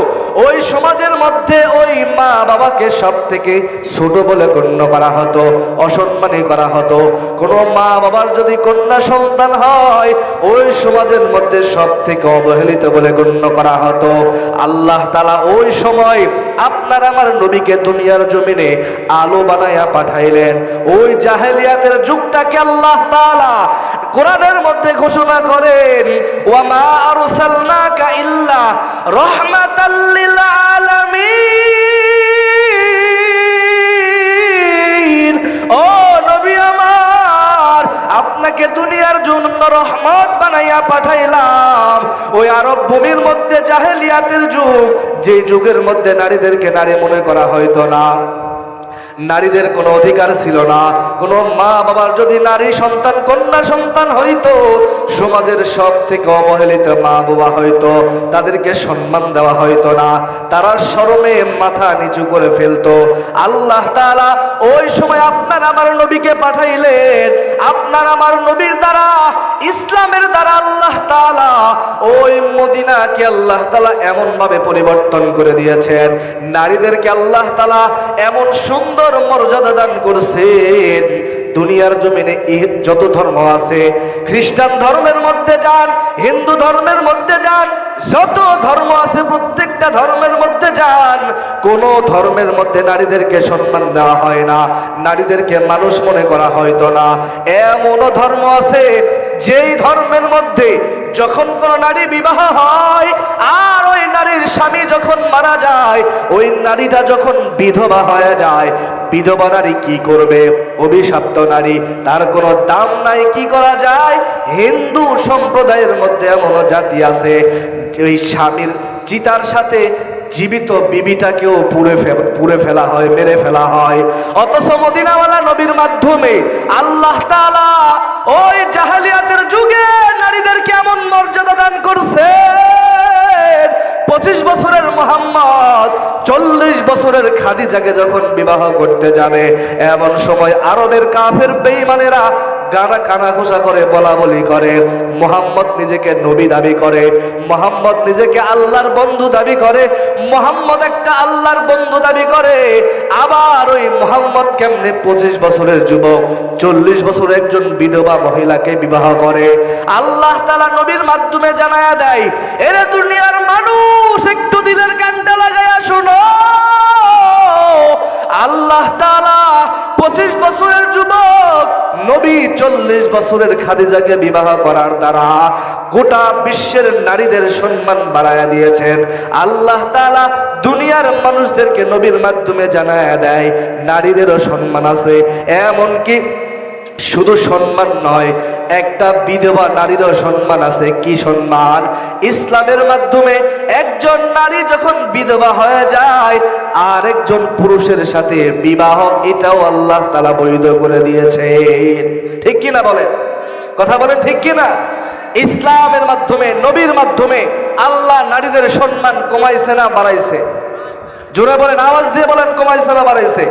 ওই সমাজের মধ্যে ওই মা বাবাকে সব থেকে ছোট বলে গণ্য করা হতো, অসম্মানী করা হতো। কোনো মা বাবার যদি কন্যা সন্তান হয়, ওই সমাজের মধ্যে সব থেকে অবহেলিত বলে গণ্য করা হতো। আল্লাহ তাআলা ওই সময় আপনার আমার নবীকে দুনিয়ার জমিনে আলো বানায়া পাঠাইলেন। ওই জাহেলিয়াতের যুগটাকে আল্লাহ তাআলা কোরআনের মধ্যে ঘোষণা করেন, ওয়া মা আরসালনাকা ইল্লা রাহমাতাল লিল আলামিন। ও নবী আমার, আপনাকে দুনিয়ার জন্য রহমত বানাইয়া পাঠাইলাম। ওই আরব ভূমির মধ্যে জাহেলিয়াতের যুগ, যে যুগের মধ্যে নারীদেরকে নারী মনে করা হইতো না, নারীদের কোনো অধিকার ছিল না। কোনো মা বাবার যদি নারী সন্তান কন্যা সন্তান হইতো, সমাজের সব থেকে অবহেলিত মা বাবা হইতো, তাদেরকে সম্মান দেওয়া হইতো না, তারা শরমে মাথা নিচু করে ফেলতো। আল্লাহ তাআলা ওই সময় আপনার আমার নবীকে পাঠাইলেন। আপনার আমার নবীর দ্বারা, ইসলামের দ্বারা আল্লাহ তাআলা ওই মদিনাকে আল্লাহ তাআলা এমন ভাবে পরিবর্তন করে দিয়েছেন, নারীদেরকে আল্লাহ তাআলা এমন সুন্দর মর্যাদা দান করছেন। দুনিয়ার জমিনে যত ধর্ম আছে, খ্রিস্টান ধর্মের মধ্যে যান, হিন্দু ধর্মের মধ্যে যান, যত ধর্ম আছে প্রত্যেকটা ধর্মের মধ্যে যান, কোন ধর্মের মধ্যে নারীদেরকে সম্মান দেওয়া হয় না, নারীদেরকে মানুষ মনে করা হয়তো না। এমনও ধর্ম আছে যেই ধর্মের মধ্যে যখন কোন নারী বিবাহ হয় আর ওই নারীর স্বামী যখন মারা যায়, ওই নারীটা যখন বিধবা হয়ে যায়, বিধবা নারী কি করবে? অভিশপ্ত নারী, তার কোনো দাম নাই। কি করা যায়? হিন্দু সম্প্রদায়ের মধ্যে এমন জাতি আছে, ওই স্বামীর চিতার সাথে জীবিত বিবিটাকেও পুড়ে ফেলা হয়, মেরে ফেলা হয়। অথচ মদিনাওয়ালা নবীর মাধ্যমে আল্লাহ তাআলা ওই জাহেলিয়াতের যুগে নারীদেরকে এমন মর্যাদা দান করছে। 25 বছরের মুহাম্মদ 40 বছরের খাদিজাকে যখন বিবাহ করতে যাবে, এমন সময় আরবের কাফের বেঈমানেরা গানা কানাঘোষা করে, বলা বলি করে, মুহাম্মদ নিজেকে নবী দাবি করে, মুহাম্মদ নিজেকে আল্লাহর বন্ধু দাবি করে, মুহাম্মদ একটা আল্লাহর বন্ধু দাবি করে। আবার ওই মুহাম্মদ কেমনে 25 বছরের যুবক 40 বছর একজন বিধবা মহিলাকে বিবাহ করে? আল্লাহ তাআলা নবীর মাধ্যমে জানায়া দেয়, এরে দুনিয়ার মানুষ, একটু দিলের কানটা লাগায়া শোনো। আল্লাহ তাআলা 25 বছরের যুবক নবী 40 বছরের খাদিজাকে বিবাহ করার দ্বারা গোটা বিশ্বের নারীদের সম্মান বাড়ায়া দিয়েছেন। আল্লাহ তাআলা দুনিয়ার মানুষদেরকে নবীর মাধ্যমে জানায়া দেয় নারীদেরও সম্মান আছে। এমনকি শুধু সম্মান নয়, একটা বিধবা নারীরও সম্মান আছে। কি সম্মান? ইসলামের মাধ্যমে একজন নারী যখন বিধবা হয়ে যায় আর একজন পুরুষের সাথে বিবাহ, এটাও আল্লাহ তাআলা বৈধ করে দিয়েছেন। ঠিক কি না বলেন? কথা বলেন ঠিক কি না? ইসলামের মাধ্যমে, নবীর মাধ্যমে আল্লাহ নারীদের সম্মান কমাইছে না বাড়াইছে? জোরে বলেন, আওয়াজ দিয়ে বলেন, কমাইছে না বাড়াইছে?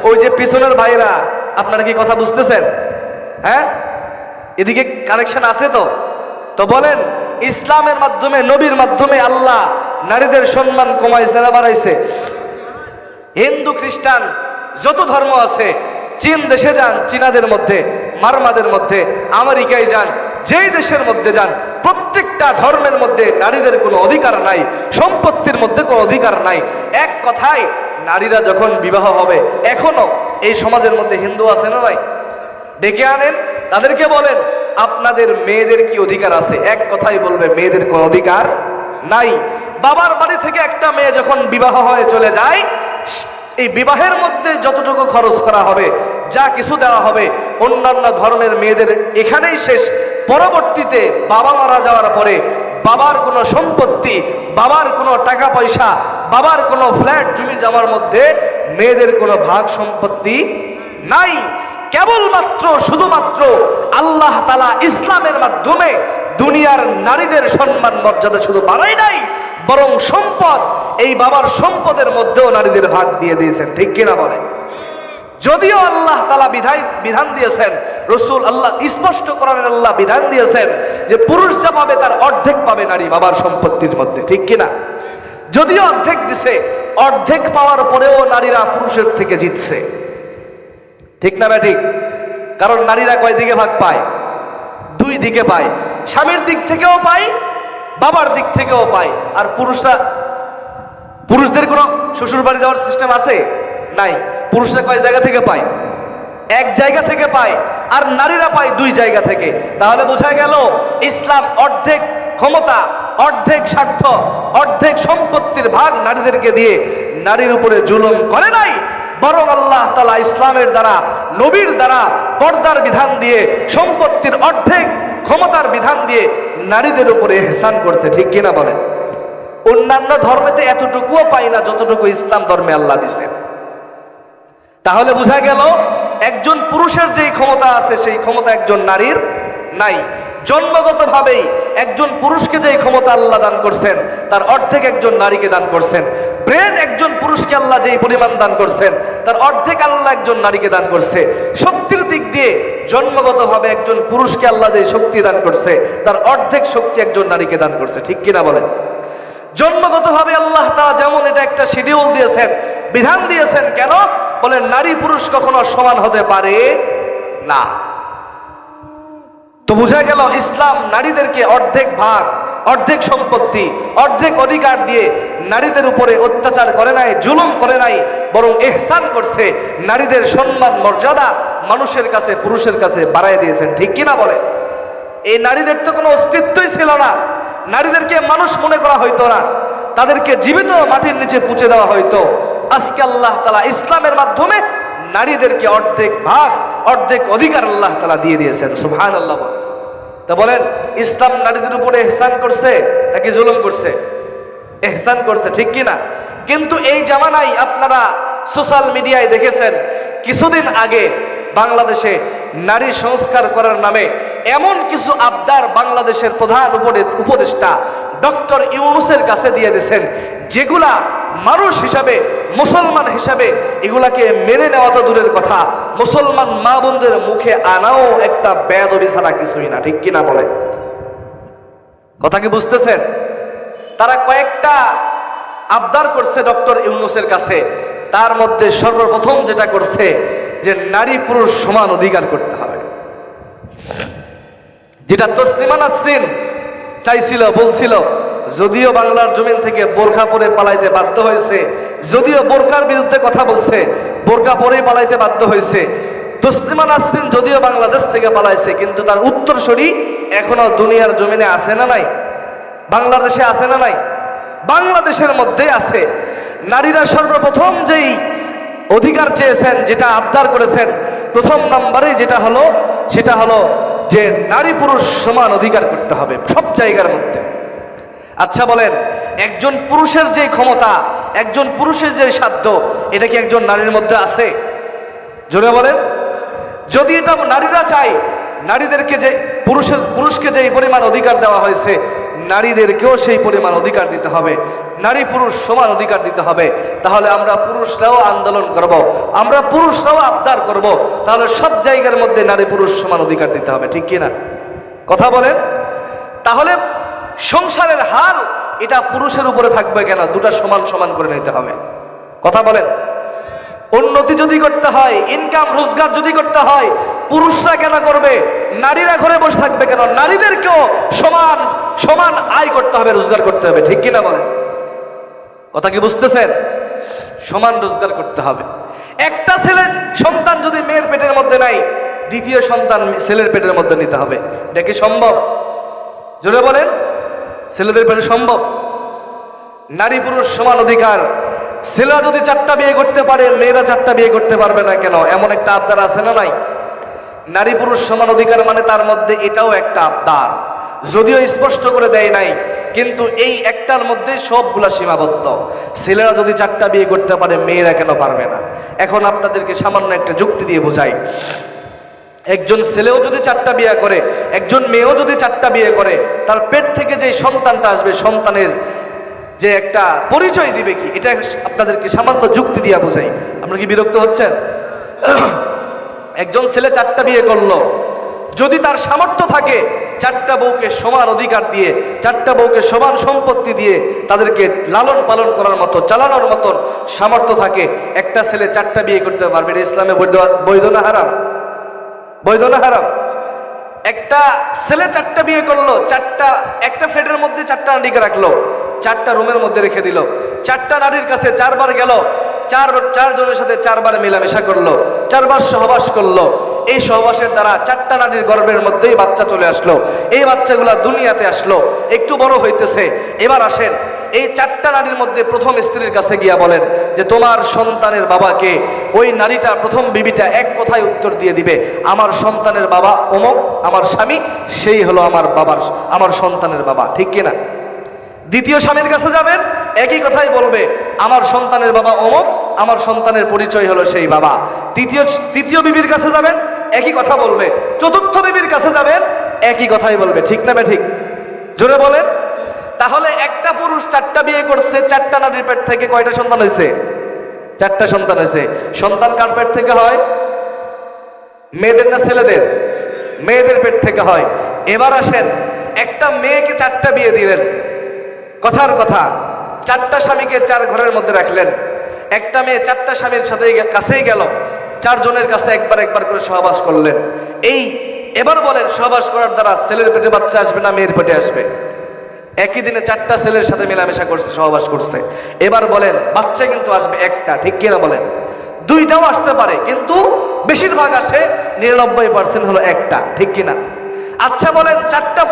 ওই যে পিছনের ভাইরা, আপনারা কি কথা বুঝতেছেন? হ্যাঁ, এদিকে কানেকশন আছে তো? তো বলেন, ইসলামের মাধ্যমে, নবীর মাধ্যমে আল্লাহ নারীদের সম্মান কমাইছে না বাড়াইছে? হিন্দু খ্রিস্টান যত ধর্ম আছে, চীন দেশে যান, চীনাদের মধ্যে, মারমাদের মধ্যে, আমেরিকায় যান, যেই দেশের মধ্যে যান, প্রত্যেকটা ধর্মের মধ্যে নারীদের কোনো অধিকার নাই, সম্পত্তির মধ্যে কোনো অধিকার নাই। এক কথায় নারীরা যখন বিবাহ হবে, এখনো এই সমাজের মধ্যে হিন্দু আছে না নাই? ডেকে আনেন, তাদেরকে বলেন আপনাদের মেয়েদের কি অধিকার আছে? এক কথাই বলবে মেয়েদের কোনো অধিকার নাই। বাবার বাড়ি থেকে একটা মেয়ে যখন বিবাহ হয়ে চলে যায়, এই বিবাহের মধ্যে যতটুকু খরচ করা হবে, যা কিছু দেওয়া হবে, অন্যান্য ধর্মের মেয়েদের এখানেই শেষ। পরবর্তীতে বাবা মারা যাওয়ার পরে বাবার কোনো সম্পত্তি, বাবার কোনো টাকা পয়সা, বাবার কোনো ফ্ল্যাট জমি জমার মধ্যে মেয়েদের কোনো ভাগ সম্পত্তি নাই। কেবলমাত্র শুধুমাত্র আল্লাহ তাআলা ইসলামের মাধ্যমে দুনিয়ার নারীদের সম্মান মর্যাদা শুধু বাড়াই নাই, বরং সম্পদ, এই বাবার সম্পদের মধ্যেও নারীদের ভাগ দিয়ে দিয়েছেন। ঠিক কিনা বলেন? যদিও আল্লাহ তাআলা বিধান দিয়েছেন, রাসূল আল্লাহ স্পষ্ট কোরআনে আল্লাহ বিধান দিয়েছেন যে পুরুষ যা পাবে তার অর্ধেক পাবে নারী বাবার সম্পত্তির মধ্যে। ঠিক কিনা? যদিও অর্ধেক দিছে, অর্ধেক পাওয়ার পরেও নারীরা পুরুষের থেকে জিতছে। ঠিক না ঠিক? কারণ নারীরা কয় দিকে ভাগ পায়? দুই দিকে পায়। স্বামীর দিক থেকেও পায়, বাবার দিক থেকেও পায়। আর পুরুষদের কোনো শ্বশুর বাড়ি যাওয়ার সিস্টেম আছে? নাই। পুরুষরা কয় জায়গা থেকে পায়? এক জায়গা থেকে পায়। আর নারীরা পায় দুই জায়গা থেকে। তাহলে বোঝা গেল ইসলাম অর্ধেক ক্ষমতা, অর্ধেক স্বার্থ, অর্ধেক সম্পত্তির ভাগ নারীদেরকে দিয়ে নারীর উপরে জুলুম করে নাই, বরং আল্লাহ তাআলা ইসলামের দ্বারা, নবীর দ্বারা পর্দার বিধান দিয়ে, সম্পত্তির অর্ধেক ক্ষমতার বিধান দিয়ে নারীদের উপরে ইহসান করছে। ঠিক কিনা বলেন? অন্যান্য ধর্মেতে এতটুকুও পাই না যতটুকু ইসলাম ধর্মে আল্লাহ দিয়েছেন। তাহলে বোঝা গেল একজন পুরুষের যেই ক্ষমতা আছে সেই ক্ষমতা একজন নারীর নাই। জন্মগতভাবেই একজন পুরুষকে যেই ক্ষমতা আল্লাহ দান করছেন তার অর্ধেক একজন নারীকে দান করছেন। ব্রেন একজন পুরুষকে আল্লাহ যেই পরিমাণ দান করছেন তার অর্ধেক আল্লাহ একজন নারীকে দান করছে। শক্তির দিক দিয়ে জন্মগতভাবে একজন পুরুষকে আল্লাহ যেই শক্তি দান করছে তার অর্ধেক শক্তি একজন নারীকে দান করছে। ঠিক কিনা বলেন? জন্মগতভাবে আল্লাহ তাআলা যেমন এটা একটা শিডিউল দিয়েছেন, বিধান দিয়েছেন। কেন? বলেন নারী পুরুষ কখনো সমান হতে পারে না। তো বোঝা গেল ইসলাম নারীদেরকে অর্ধেক ভাগ, অর্ধেক সম্পত্তি, অর্ধেক অধিকার দিয়ে নারীদের উপরে অত্যাচার করে নাই, জুলুম করে নাই, বরং ইহসান করছে। নারীদের সম্মান মর্যাদা মানুষের কাছে, পুরুষের কাছে বাড়ায় দিয়েছেন। ঠিক কিনা বলে? এই নারীদের তো কোনো অস্তিত্বই ছিল না, নারীদেরকে মানুষ মনে করা হইতো না, তাদেরকে জীবিত মাটির নিচে পুঁতে দেওয়া হইতো। আজকে আল্লাহ তাআলা ইসলামের মাধ্যমে নারীদেরকে অর্ধেক ভাগ, অর্ধেক অধিকার আল্লাহ তাআলা দিয়ে দিয়েছেন। সুবহানাল্লাহ। তা বলেন ইসলাম নারীদের উপরে ইহসান করছে নাকি জুলুম করছে? ইহসান করছে। ঠিক কিনা? কিন্তু এই জামানায় আপনারা সোশ্যাল মিডিয়ায় দেখেছেন, কিছুদিন আগে বাংলাদেশে নারী সংস্কার করার নামে এমন কিছু আবদার বাংলাদেশের প্রধান উপদেষ্টা ডক্টর ইউনূসের কাছে দিয়ে দিয়েছেন, যেগুলা মানুষ হিসাবে, মুসলমান হিসাবে এগুলাকে মেনে নেওয়া তো দূরের কথা, মুসলমান মা বোনদের মুখে আনাও একটা বেয়াদবি ছাড়া কিছুই না। ঠিক কিনা বলে? কথা কি বুঝতেছেন? তারা কয়েকটা আবদার করছে ডক্টর ইউনূসের কাছে। তার মধ্যে সর্বপ্রথম যেটা করছে যে নারী পুরুষ সমান অধিকার করতে হবে, যেটা তসলিমা নাসরিন চাইছিল, বলছিল যদিও বাংলার জমিন থেকে বোরকা পরে পালাইতে বাধ্য হয়েছে, যদিও বোরকার বিরুদ্ধে কথা বলছে, বোরকা পরেই পালাইতে বাধ্য হয়েছে। তসলিমা নাসরিন যদিও বাংলাদেশ থেকে পালাইছে, কিন্তু তার উত্তরসূরি এখনো দুনিয়ার জমিনে আছে না নাই? বাংলাদেশে আছে না নাই? বাংলাদেশের মধ্যে আছে। নারীরা সর্বপ্রথম যেই অধিকার চেয়েছেন, যেটা আবদার করেছেন, প্রথম নম্বরে যেটা হলো, সেটা হলো যে নারী পুরুষ সমান অধিকার করতে হবে সব জায়গার মধ্যে। আচ্ছা বলেন, একজন পুরুষের যে ক্ষমতা, একজন পুরুষের যে সাধ্য, এটা কি একজন নারীর মধ্যে আছে? জোরে বলেন। যদি এটা নারীরা চায়, নারীদেরকে যে পুরুষকে যে পরিমাণ অধিকার দেওয়া হয়েছে, নারীদেরকেও সেই পরিমাণ অধিকার দিতে হবে, নারী পুরুষ সমান অধিকার দিতে হবে। তাহলে আমরা পুরুষরাও আন্দোলন করব, আমরা পুরুষরাও আবদার করব, তাহলে সব জায়গার মধ্যে নারী পুরুষ সমান অধিকার দিতে হবে, ঠিক কিনা? কথা বলেন। তাহলে সংসারের হাল এটা পুরুষের উপরে থাকবে কেন? দুটা সমান সমান করে নিতে হবে। কথা বলেন। উন্নতি যদি করতে হয়, ইনকাম রোজগার যদি করতে হয়, পুরুষরা কেন করবে? নারীরা ঘরে বসে থাকবে কেন? নারীদেরকেও সমান সমান আয় করতে হবে, রোজগার করতে হবে, ঠিক কিনা বলেন? কথা কি বুঝতেছেন? সমান রোজগার করতে হবে। একটা ছেলে সন্তান যদি মেয়ের পেটের মধ্যে নাই, দ্বিতীয় সন্তান ছেলের পেটের মধ্যে নিতে হবে। এটা কি সম্ভব? জোরে বলেন। ছেলেদের পেটে সম্ভব? নারী পুরুষ সমান অধিকার। ছেলেরা যদি 4টা বিয়ে করতে পারে, মেয়েরা 4টা বিয়ে করতে পারবে না কেন? এমন একটা আবদার আছে না নাই? নারী পুরুষ সমান অধিকার মানে তার মধ্যে এটাও একটা আবদার, যদিও স্পষ্ট করে দেয় নাই, কিন্তু এই একটার মধ্যে সবগুলা সীমাবদ্ধ। ছেলেরা যদি 4টা বিয়ে করতে পারে, মেয়েরা কেন পারবে না? এখন আপনাদেরকে সামান্য একটা যুক্তি দিয়ে বোঝাই। একজন ছেলেও যদি 4টা বিয়ে করে, একজন মেয়েও যদি 4টা বিয়ে করে, তার পেট থেকে যে সন্তানটা আসবে, সন্তানের যে একটা পরিচয় দিবে কি, এটা আপনাদেরকে সামান্য যুক্তি দিয়ে বোঝাই। আপনারা কি বিরক্ত হচ্ছেন? একজন ছেলে 4টা বিয়ে করলো, যদি তার সামর্থ্য থাকে 4টা বউকে সমান অধিকার দিয়ে, 4টা বউকে সমান সম্পত্তি দিয়ে তাদেরকে লালন পালন করার মতো, চালানোর মতন সামর্থ্য থাকে, একটা ছেলে 4টা বিয়ে করতে পারবে। ইসলামে বৈধ না হারাম? বৈধ না হারাম? একটা ছেলে 4টা বিয়ে করলো, একটা ফ্ল্যাটের মধ্যে 4টা নারীকে রাখলো, 4টা রুমের মধ্যে রেখে দিল, 4টা নারীর কাছে 4বার গেল, 4 জনের সাথে 4বার মেলামেশা করলো, 4বার সহবাস করলো। এই সহবাসের দ্বারা 4টা নারীর গর্ভের মধ্যেই বাচ্চা চলে আসলো। এই বাচ্চাগুলা দুনিয়াতে আসলো, একটু বড় হইতেছে। এবার আসেন, এই 4টা নারীর মধ্যে প্রথম স্ত্রীর কাছে গিয়া বলেন যে তোমার সন্তানের বাবাকে। ওই নারীটা, প্রথম বিবিটা এক কথায় উত্তর দিয়ে দিবে, আমার সন্তানের বাবা অমুক, আমার স্বামী সেই হলো আমার সন্তানের বাবা, ঠিক কিনা? দ্বিতীয় স্বামীর কাছে যাবেন, একই কথাই বলবে, আমার সন্তানের বাবা অমুক, আমার সন্তানের পরিচয় হলো সেই বাবা। তৃতীয় বিবির কাছে যাবেন, একই কথা বলবে। চতুর্থ বিবির কাছে যাবেন, একই কথাই বলবে, ঠিক না ঠিক? জোরে বলেন। তাহলে একটা পুরুষ 4টা বিয়ে করছে, 4টা নারীর পেট থেকে কয়টা সন্তান হয়েছে? 4টা সন্তান হয়েছে। সন্তান কার পেট থেকে হয়? মেয়েদের না ছেলেদের? মেয়েদের পেট থেকে হয়। এবার আসেন, একটা মেয়েকে 4টা বিয়ে দিলেন, কথার কথা 4টা স্বামীকে 4 ঘরের মধ্যে রাখলেন। একটা মেয়ে 4টা স্বামীর সাথে কাছেই গেল, 4 জনের কাছে একবার করে সহবাস করলেন। এবার বলেন, সহবাস করার দ্বারা ছেলের পেটে বাচ্চা আসবে না মেয়ের পেটে আসবে? একই দিনে 4টা ছেলের সাথে মেলামেশা করছে, সহবাস করছে। এবার বলেন, বাচ্চা কিন্তু আসবে একটা, ঠিক কিনা বলেন? 2টাও আসতে পারে, কিন্তু বেশিরভাগ আসে 99% হলো একটা, ঠিক কিনা? আচ্ছা বলেন, 4টা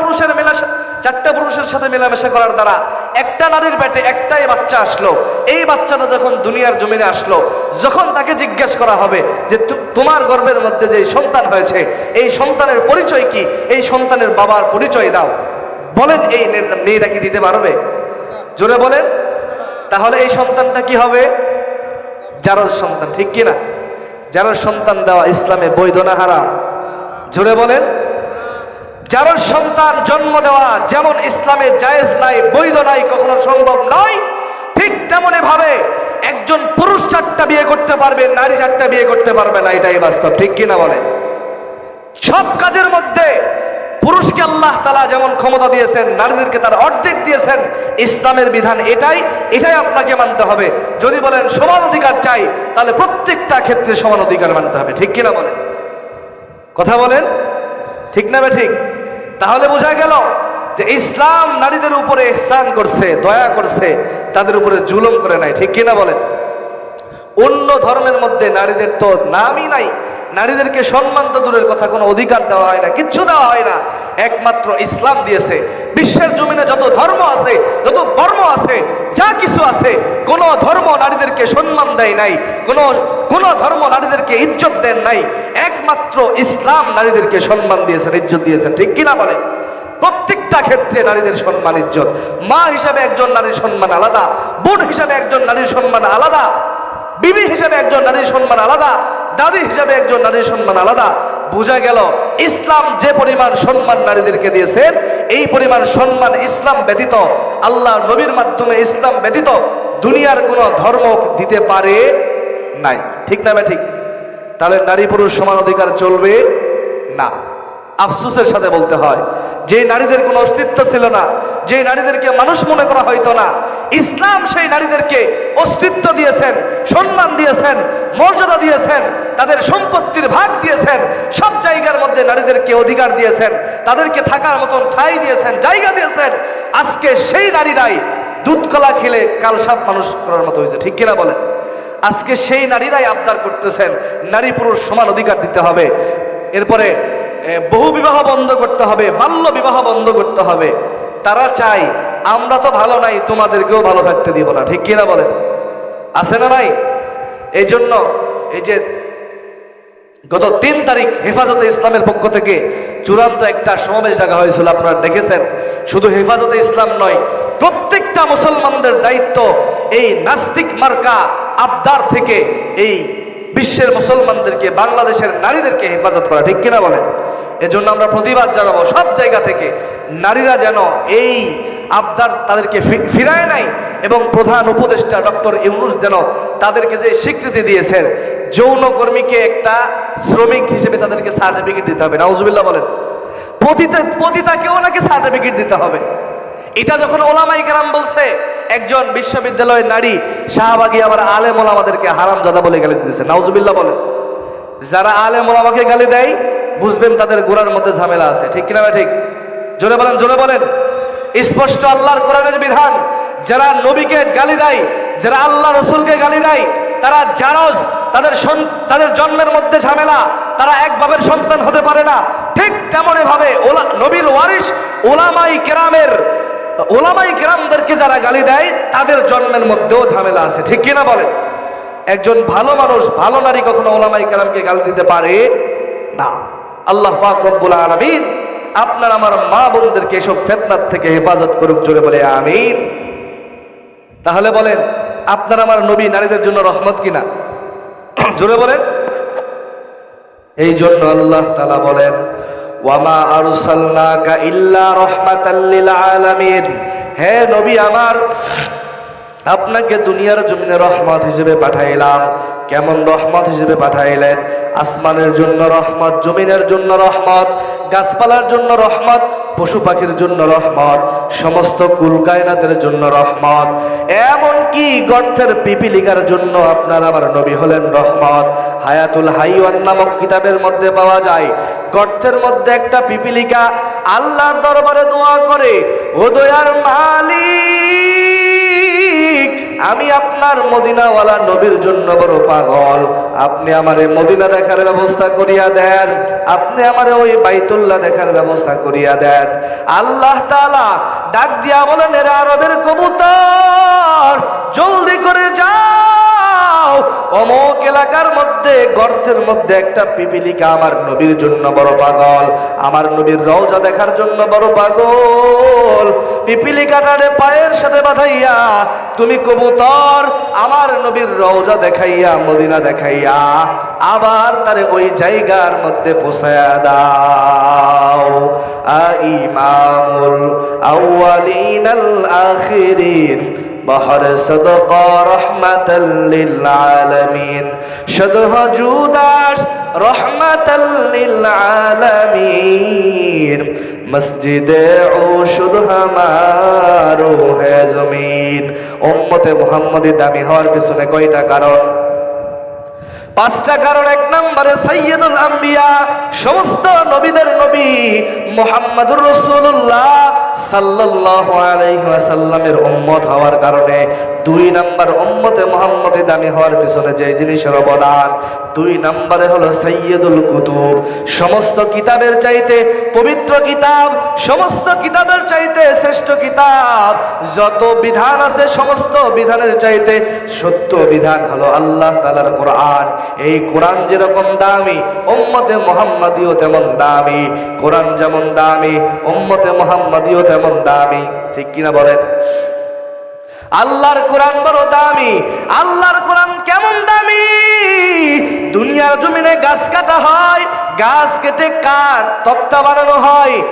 পুরুষের সাথে মেলামেশা করার দ্বারা একটা নারীর পেটে একটাই বাচ্চা আসলো। এই বাচ্চাটা যখন দুনিয়ার জমিনে আসলো, যখন তাকে জিজ্ঞেস করা হবে যে তোমার গর্ভের মধ্যে যে সন্তান হয়েছে, এই সন্তানের পরিচয় কি, এই সন্তানের বাবার পরিচয় দাও, বলেন এই মেয়েটা কি দিতে পারবে? জোরে বলেন। তাহলে এই সন্তানটা কি হবে? জারজ সন্তান, ঠিক কিনা? জারজ সন্তান দেওয়া ইসলামে বৈধ না হারাম? জোরে বলেন। জারজ সন্তান জন্ম দেওয়া যেমন ইসলামে জায়েজ নাই, বৈধ নাই, কখনো সম্ভব নয়, ঠিক তেমনি ভাবে একজন পুরুষ 4টা বিয়ে করতে পারবে, নারী 4টা বিয়ে করতে পারবে না, এটাই বাস্তব, ঠিক কিনা বলেন? সব কাজের মধ্যে পুরুষকে আল্লাহ তাআলা যেমন ক্ষমতা দিয়েছেন, নারীদেরকে তার অর্ধেক দিয়েছেন। ইসলামের বিধান এটাই আপনাকে মানতে হবে। যদি বলেন সমান অধিকার চাই, তাহলে প্রত্যেকটা ক্ষেত্রে সমান অধিকার মানতে হবে, ঠিক কিনা বলেন? কথা বলেন, ঠিক না ঠিক? তাহলে বোঝা গেল যে ইসলাম নারীদের উপরে ইহসান করছে, দয়া করছে, তাদের উপরে জুলুম করে নাই, ঠিক কিনা বলেন? অন্য ধর্মের মধ্যে নারীদের তো নামই নাই, নারীদেরকে সম্মান তো দূরের কথা, কোনো অধিকার দেওয়া হয় না, কিচ্ছু দেওয়া হয় না। একমাত্র ইসলাম দিয়েছে। বিশ্বের জমিনে যত ধর্ম আছে, যত বর্ম আছে, যা কিছু আছে, কোনো ধর্ম নারীদেরকে সম্মান দেয় নাই, কোনো ধর্ম নারীদেরকে ইজ্জত দেন নাই। একমাত্র ইসলাম নারীদেরকে সম্মান দিয়েছেন, ইজ্জত দিয়েছেন, ঠিক কিনা বলে? প্রত্যেকটা ক্ষেত্রে নারীদের সম্মান, ইজ্জত। মা হিসাবে একজন নারীর সম্মান আলাদা, বোন হিসাবে একজন নারীর সম্মান আলাদা, বিবি হিসাবে একজন নারীর সম্মান আলাদা, দাদি হিসাবে একজন নারীর সম্মান আলাদা। বোঝা গেল ইসলাম যে পরিমাণ সম্মান নারীদেরকে দিয়েছেন, এই পরিমাণ সম্মান ইসলাম ব্যতীত, আল্লাহ নবীর মাধ্যমে ইসলাম ব্যতীত দুনিয়ার কোনো ধর্ম দিতে পারে নাই, ঠিক না ভাই? ঠিক। তাহলে নারী পুরুষ সমান অধিকার চলবে না। আফসোসের সাথে বলতে হয়, যে নারীদের কোনো অস্তিত্ব ছিল না, যে নারীদেরকে মানুষ মনে করা হইতো না, ইসলাম সেই নারীদেরকে অস্তিত্ব দিয়েছেন, সম্মান দিয়েছেন, মর্যাদা দিয়েছেন, তাদের সম্পত্তির ভাগ দিয়েছেন, সব জায়গার মধ্যে নারীদেরকে অধিকার দিয়েছেন, তাদেরকে থাকার মতন ঠাঁই দিয়েছেন, জায়গা দিয়েছেন। আজকে সেই নারীরাই দুধ কলা খেলে কালসাপ মানুষ করার মতো হয়েছে, ঠিক কিনা বলেন? আজকে সেই নারীরাই আবদার করতেছেন নারী পুরুষ সমান অধিকার দিতে হবে, এরপরে বহু বিবাহ বন্ধ করতে হবে, বাল্য বিবাহ বন্ধ করতে হবে। তারা চায় আমরা তো ভালো নাই, তোমাদেরকেও ভালো থাকতে দিব না, ঠিক কিনা বলেন? আছে না নাই? এই জন্য এই যে গত 3 তারিখ হেফাজতে ইসলামের পক্ষ থেকে চূড়ান্ত একটা সমাবেশ ডাকা হয়েছিল, আপনারা দেখেছেন। শুধু হেফাজতে ইসলাম নয়, প্রত্যেকটা মুসলমানদের দায়িত্ব এই নাস্তিক মার্কা আবদার থেকে এই বিশ্বের মুসলমানদেরকে, বাংলাদেশের নারীদেরকে হেফাজত করা, ঠিক কিনা বলেন? এজন্য আমরা প্রতিবাদ জানাবো সব জায়গা থেকে, নারীরা যেন এই আবদার তাদেরকে ফিরায় নাই, এবং প্রধান উপদেষ্টা ডক্টর ইউনূস যেন তাদেরকে যে স্বীকৃতি দিয়েছেন, যৌন কর্মীকে একটা শ্রমিক হিসেবে তাদেরকে সার্টিফিকেট দিতে হবে। নাউজুবিল্লাহ বলেন। পতিতাকেও নাকি সার্টিফিকেট দিতে হবে। এটা যখন ওলামায়ে কেরাম বলছে, একজন বিশ্ববিদ্যালয়ের নারী শাহবাগী আবার আলেম ওলামাদেরকে হারামজাদা বলে গালি দিয়েছে। নাউজুবিল্লাহ বলেন। যারা আলেম ওলামাকে গালি দেয়, বুঝবেন তাদের গোড়ার মধ্যে ঝামেলা আছে, ঠিক কিনা? ঠিক। জোরে বলেন, জোরে বলেন। স্পষ্ট আল্লাহর কোরআনের বিধান। যারা নবীকে গালি দেয়, যারা আল্লাহ রসুলকে গালি দেয়, তারা জারজ, তাদের জন্মের মধ্যে ঝামেলা, তারা এক বাপের সন্তান হতে পারে না। ঠিক তেমনি ভাবে নবীর ওয়ারিস ওলামাই কেরামদেরকে যারা গালি দেয়, তাদের জন্মের মধ্যেও ঝামেলা আছে, ঠিক কিনা বলেন? একজন ভালো মানুষ, ভালো নারী কখনো ওলামাই কেরামকে গালি দিতে পারে না। আল্লাহ পাক রব্বুল আলামিন আপনার আমার মা বোনদেরকে এসব ফিতনাত থেকে হেফাজত করুক, জোরে বলে আমিন। তাহলে বলেন, আপনার আমার নবী নারীদের জন্য রহমত কিনা? জোরে বলেন। এই জন্য আল্লাহ তাআলা বলেন, ওয়ামা আরসালনাকা ইল্লা রাহমাতাল লিল আলামিন। হে নবী আমার, আপনাকে দুনিয়ার জমিনে রহমত হিসেবে পাঠাইলাম। কেমন রহমত হিসেবে পাঠাইলেন? আসমানের জন্য রহমত, জমিনের জন্য রহমত, গাছপালার জন্য রহমত, পশু পাখির জন্য রহমত, সমস্ত কুল কায়নাতের জন্য রহমত, এমনকি গর্তের পিপিলিকার জন্য আপনার আমার নবী হলেন রহমত। হায়াতুল হাইওয়ান নামক কিতাবের মধ্যে পাওয়া যায়, গর্তের মধ্যে একটা পিপিলিকা আল্লাহর দরবারে দোয়া করে, ও দয়ার মালিক, আমি আপনার মদিনাওয়ালা নবীর জন্য বড় পাগল, আপনি আমারে মদিনা দেখার ব্যবস্থা করিয়া দেন, আপনি আমারে ওই বাইতুল্লাহ দেখার ব্যবস্থা করিয়া দেন। আল্লাহ তাআলা ডাক দিয়া বলেন, এরা আরবের কবুতর, জলদি করে যাও, অমুক এলাকার মধ্যে গর্তের মধ্যে একটা পিপিলিকা আমার নবীর জন্য বড় পাগল, আমার নবীর রওজা দেখার জন্য বড় পাগল। পিপিলিকাটারে পায়ের সাথে বাঁধাইয়া তুমি কবুতর আমার নবীর রওজা দেখাইয়া, মদিনা দেখাইয়া, আবার তারে ওই জায়গার মধ্যে পৌঁছায়া দাও। ইমামুল আউয়ালিন আল আখিরিন বহর সদকা রহমাতাল লিল আলামিন, সদহ জুদাস রহমাতাল লিল আলামিন, মসজিদে উশুদ হামারো হে জমিন। উম্মতে মুহাম্মদী দামি হওয়ার পিছনে কয়টা কারণ? 5টা কারণ। 1 নম্বরে সাইয়্যিদুল আম্বিয়া, সমস্ত নবীদের নবী মুহাম্মাদুর রাসূলুল্লাহ সাল্লাল্লাহু আলাইহি ওয়াসাল্লামের উম্মত হওয়ার কারণে 2 নাম্বার উম্মতে মুহাম্মদে দামি হওয়ার পিছনে যে জিনিসের অবদান, 2 নম্বরে হলো সাইয়্যিদুল কুতুব। সমস্ত কিতাবের চাইতে পবিত্র কিতাব, সমস্ত কিতাবের চাইতে শ্রেষ্ঠ কিতাব, যত বিধান আছে সমস্ত বিধানের চাইতে সত্য বিধান হলো আল্লাহ তাআলার কোরআন। এই কোরআন যেরকম দামি, উম্মতে মুহাম্মাদিও তেমন দামি। কোরআন যেমন দামি, উম্মতে মুহাম্মাদিও তেমন দামি। ঠিক কিনা বলেন? আল্লাহর কোরআন বড় দামি। আল্লাহর কোরআন কেমন দামি? দুনিয়ার জমিনে গাছ কাটা হয়, গাছ কেটে কাঠ তক্তা বানানো হয়।